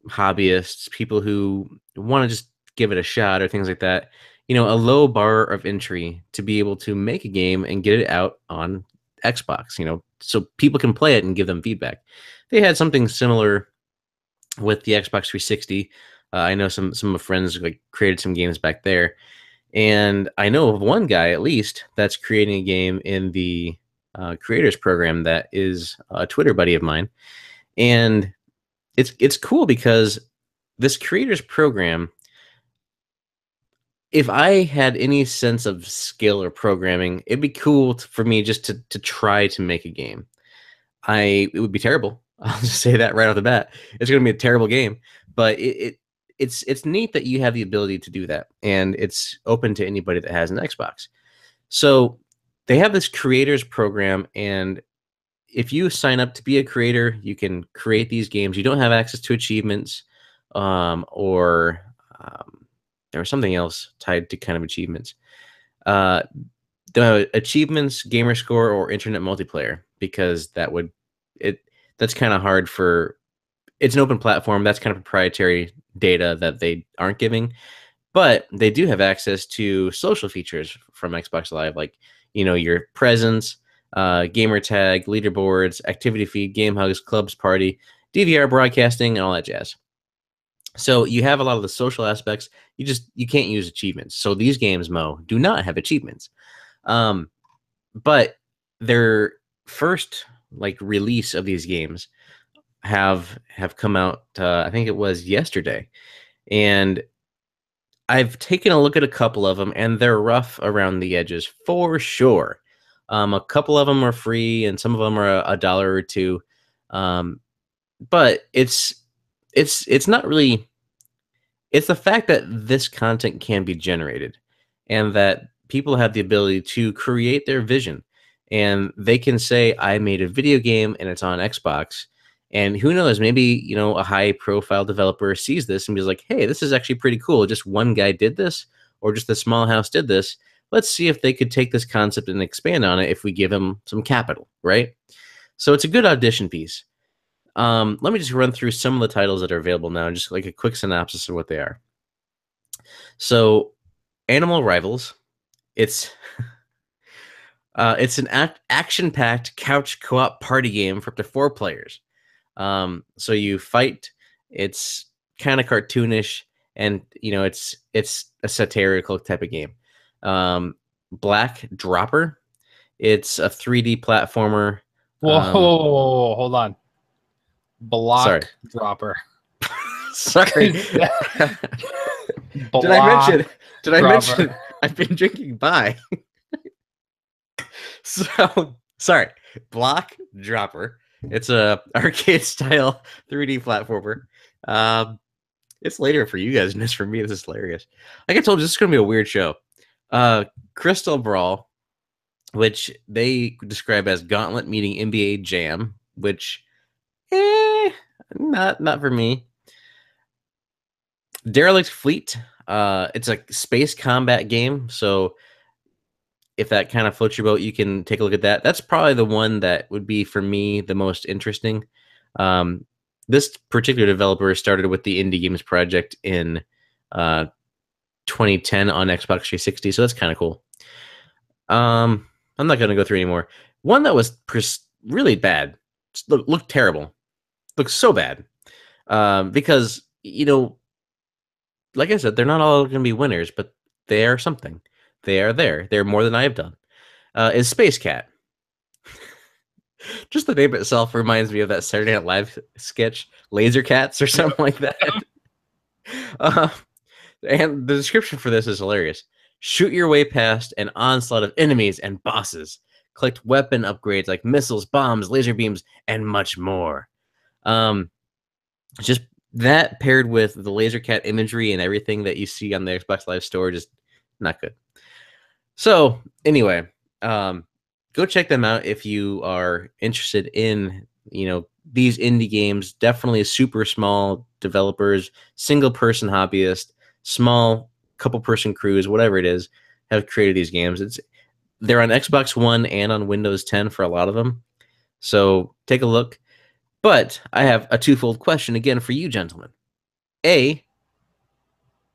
hobbyists, people who want to just give it a shot or things like that, a low bar of entry to be able to make a game and get it out on Xbox, so people can play it and give them feedback. They had something similar with the Xbox 360. I know some of my friends created some games back there, and I know of one guy at least that's creating a game in the creators program that is a Twitter buddy of mine, and it's cool because this creators program, if I had any sense of skill or programming, it'd be cool for me just to try to make a game. It would be terrible. I'll just say that right off the bat. It's going to be a terrible game, but it's neat that you have the ability to do that, and it's open to anybody that has an Xbox. So they have this creators program, and if you sign up to be a creator, you can create these games. You don't have access to achievements, or there was something else tied to kind of achievements. The achievements, gamer score, or internet multiplayer, because that's kind of hard for. It's an open platform. That's kind of proprietary data that they aren't giving, but they do have access to social features from Xbox Live, like your presence, gamer tag, leaderboards, activity feed, game hugs, clubs, party, DVR broadcasting, and all that jazz. So you have a lot of the social aspects. You can't use achievements. So these games, Mo, do not have achievements. But their first release of these games have come out. I think it was yesterday, and I've taken a look at a couple of them, and they're rough around the edges for sure. A couple of them are free, and some of them are a dollar or two. But it's not really. It's the fact that this content can be generated, and that people have the ability to create their vision, and they can say, "I made a video game, and it's on Xbox." And who knows, maybe, a high profile developer sees this and be like, hey, this is actually pretty cool. Just one guy did this, or just a small house did this. Let's see if they could take this concept and expand on it if we give them some capital, right? So it's a good audition piece. Let me just run through some of the titles that are available now, just like a quick synopsis of what they are. So Animal Rivals, it's an action-packed couch co-op party game for up to 4 players. So you fight. It's kind of cartoonish, and it's a satirical type of game. Black Dropper, it's a 3D platformer. Whoa, hold on. Block Dropper. Sorry. Did I mention I've been drinking by? So sorry. Block Dropper. It's a arcade style 3D platformer. It's later for you guys, and it's for me. This is hilarious. Like I told you, this is going to be a weird show. Crystal Brawl, which they describe as Gauntlet meeting NBA Jam, which, not for me. Derelict Fleet. It's a space combat game, so if that kind of floats your boat, you can take a look at that. That's probably the one that would be, for me, the most interesting. This particular developer started with the Indie Games Project in 2010 on Xbox 360, so that's kind of cool. I'm not going to go through anymore. One that was really bad, looked terrible, looked so bad, because, like I said, they're not all going to be winners, but they are something. They are there. They're more than I have done. Is Space Cat. Just the name itself reminds me of that Saturday Night Live sketch, Laser Cats or something like that. And the description for this is hilarious. Shoot your way past an onslaught of enemies and bosses. Collect weapon upgrades like missiles, bombs, laser beams, and much more. Just that paired with the Laser Cat imagery and everything that you see on the Xbox Live Store, just not good. So anyway, go check them out if you are interested in, these indie games. Definitely super small developers, single person hobbyist, small couple person crews, whatever it is, have created these games. They're on Xbox One and on Windows 10 for a lot of them. So take a look. But I have a twofold question again for you, gentlemen. A,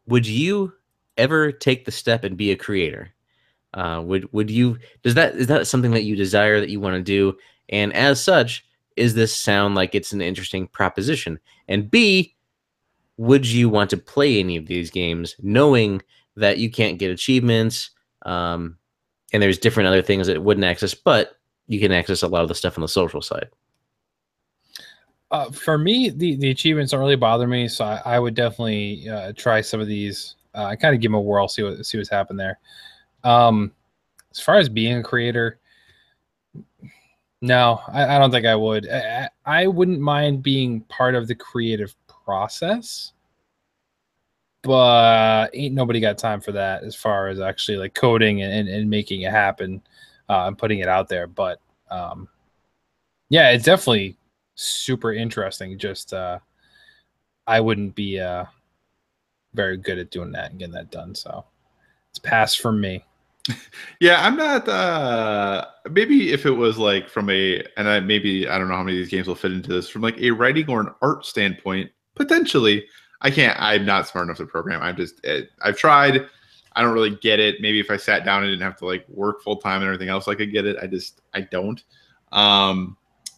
would you ever take the step and be a creator? Would you? Is that something that you desire, that you want to do? And as such, is this sound like it's an interesting proposition? And B, would you want to play any of these games, knowing that you can't get achievements, and there's different other things that it wouldn't access, but you can access a lot of the stuff on the social side? For me, the achievements don't really bother me, so I would definitely try some of these I kind of give them a whirl, see what's happened there. As far as being a creator, no, I don't think I would. I wouldn't mind being part of the creative process, but ain't nobody got time for that as far as actually like coding and making it happen and putting it out there. But yeah, it's definitely super interesting. Just I wouldn't be very good at doing that and getting that done. So it's pass for me. Yeah, I'm not. Maybe if it was like from I don't know how many of these games will fit into this, from like a writing or an art standpoint, potentially. I'm not smart enough to program. I've tried. I don't really get it. Maybe if I sat down and didn't have to like work full time and everything else, I could get it. I don't.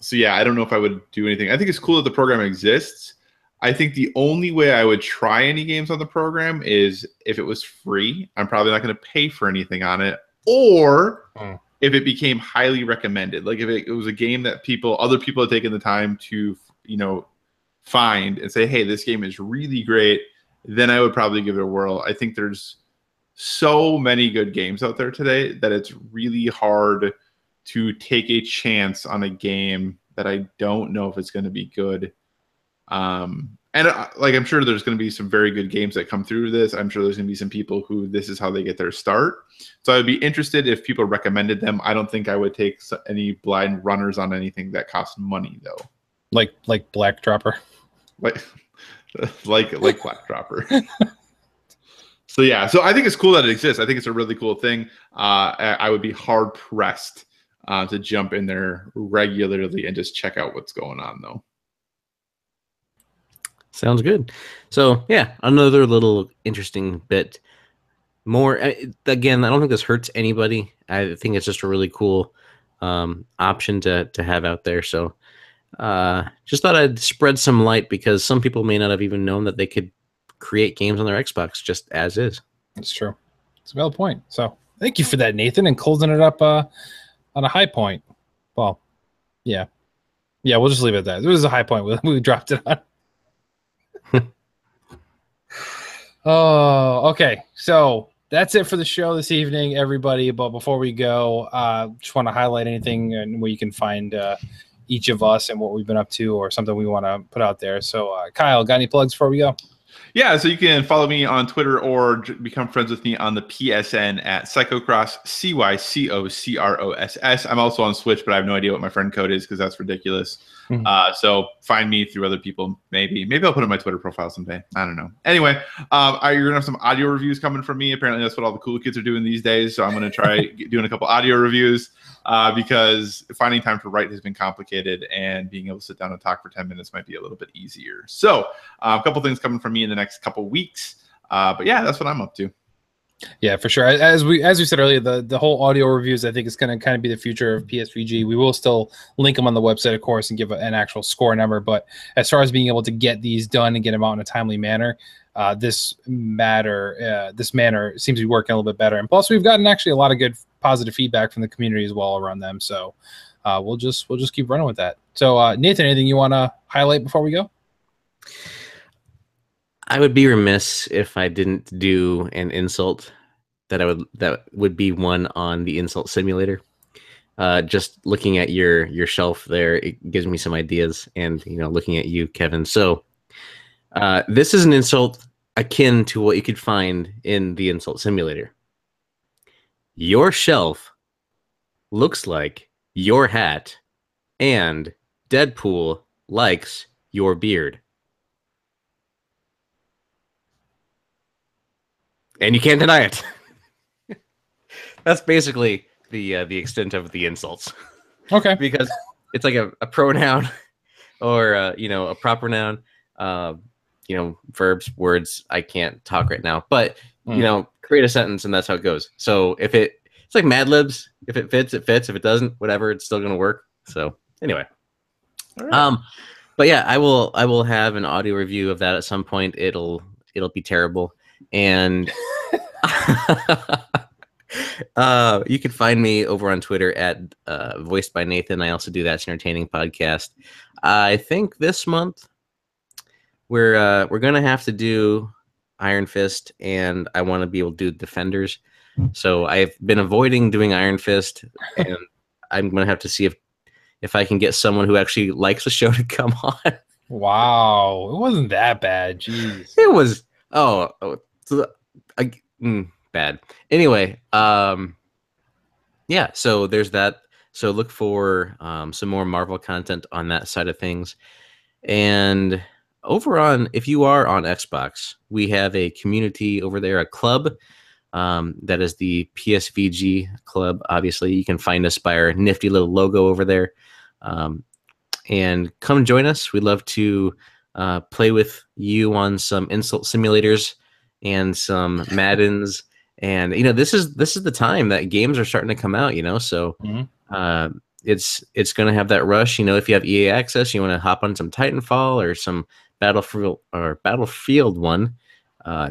So yeah, I don't know if I would do anything. I think it's cool that the program exists. I think the only way I would try any games on the program is if it was free. I'm probably not going to pay for anything on it, or if it became highly recommended. Like if it was a game that other people had taken the time to, find and say, hey, this game is really great, then I would probably give it a whirl. I think there's so many good games out there today that it's really hard to take a chance on a game that I don't know if it's going to be good. Like I'm sure there's going to be some very good games that come through this. I'm sure there's going to be some people who this is how they get their start. So I would be interested if people recommended them. I don't think I would take any blind runners on anything that costs money though. Like Black Dropper. Like Black Dropper. So yeah, so I think it's cool that it exists. I think it's a really cool thing. I would be hard pressed to jump in there regularly and just check out what's going on though. Sounds good. So yeah, another little interesting bit. More again, I don't think this hurts anybody. I think it's just a really cool option to have out there. So just thought I'd spread some light because some people may not have even known that they could create games on their Xbox just as is. That's true. It's a valid point. So thank you for that, Nathan, and closing it up on a high point. Well, yeah, we'll just leave it at that. It was a high point. We dropped it on. Oh, okay. So that's it for the show this evening, everybody. But before we go, just want to highlight anything and where you can find each of us and what we've been up to or something we want to put out there. So, Kyle, got any plugs before we go? Yeah, so you can follow me on Twitter or become friends with me on the PSN at Psychocross, CYCOCROSS. I'm also on Switch, but I have no idea what my friend code is because that's ridiculous. Mm-hmm. So find me through other people. Maybe I'll put it in my Twitter profile someday. I don't know. Anyway, you're going to have some audio reviews coming from me. Apparently that's what all the cool kids are doing these days. So I'm going to try doing a couple audio reviews because finding time to write has been complicated and being able to sit down and talk for 10 minutes might be a little bit easier. So a couple things coming from me in the next couple weeks. But yeah, that's what I'm up to. Yeah, for sure. As we said earlier, the whole audio reviews, I think, is going to kind of be the future of Psvg. We will still link them on the website, of course, and give an actual score number. But as far as being able to get these done and get them out in a timely manner, this manner seems to be working a little bit better. And plus, we've gotten actually a lot of good positive feedback from the community as well around them. So we'll just keep running with that. So Nathan, anything you want to highlight before we go? I would be remiss if I didn't do an insult that would be one on the insult simulator. Just looking at your shelf there, it gives me some ideas, and looking at you, Kevin. So this is an insult akin to what you could find in the insult simulator. Your shelf looks like your hat, and Deadpool likes your beard. And you can't deny it. That's basically the extent of the insults. Okay. Because it's like a pronoun or a proper noun. Verbs, words. I can't talk right now, but create a sentence and that's how it goes. So if it's like Mad Libs, if it fits, it fits. If it doesn't, whatever, it's still gonna work. So anyway. All right. But yeah, I will have an audio review of that at some point. It'll be terrible. And you can find me over on Twitter at Voiced by Nathan. I also do That's Entertaining podcast. I think this month we're gonna have to do Iron Fist, and I want to be able to do Defenders. So I've been avoiding doing Iron Fist, and I'm gonna have to see if I can get someone who actually likes the show to come on. Wow, it wasn't that bad. Jeez. It was bad. Anyway, yeah. So there's that. So look for some more Marvel content on that side of things. And over on, if you are on Xbox, we have a community over there, a club. That is the PSVG club. Obviously, you can find us by our nifty little logo over there. And come join us. We'd love to play with you on some insult simulators and some Maddens. And this is the time that games are starting to come out. So it's going to have that rush. If you have EA access, you want to hop on some Titanfall or some Battlefield 1.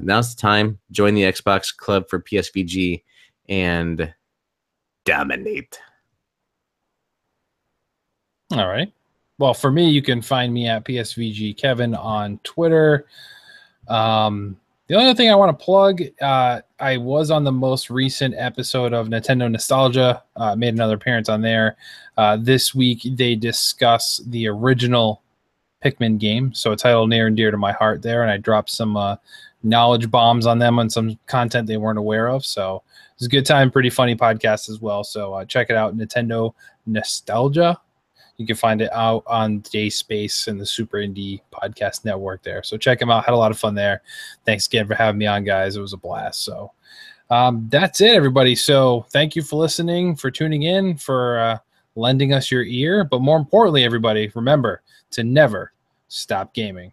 Now's the time. Join the Xbox Club for PSVG and dominate. All right. Well, for me, you can find me at PSVG Kevin on Twitter. The only thing I want to plug, I was on the most recent episode of Nintendo Nostalgia. Made another appearance on there. This week, they discuss the original Pikmin game, so a title near and dear to my heart there, and I dropped some knowledge bombs on them on some content they weren't aware of. So it was a good time, pretty funny podcast as well. So check it out, Nintendo Nostalgia. You can find it out on Dayspace and the Super Indie Podcast Network there. So check them out. Had a lot of fun there. Thanks again for having me on, guys. It was a blast. So that's it, everybody. So thank you for listening, for tuning in, for lending us your ear. But more importantly, everybody, remember to never stop gaming.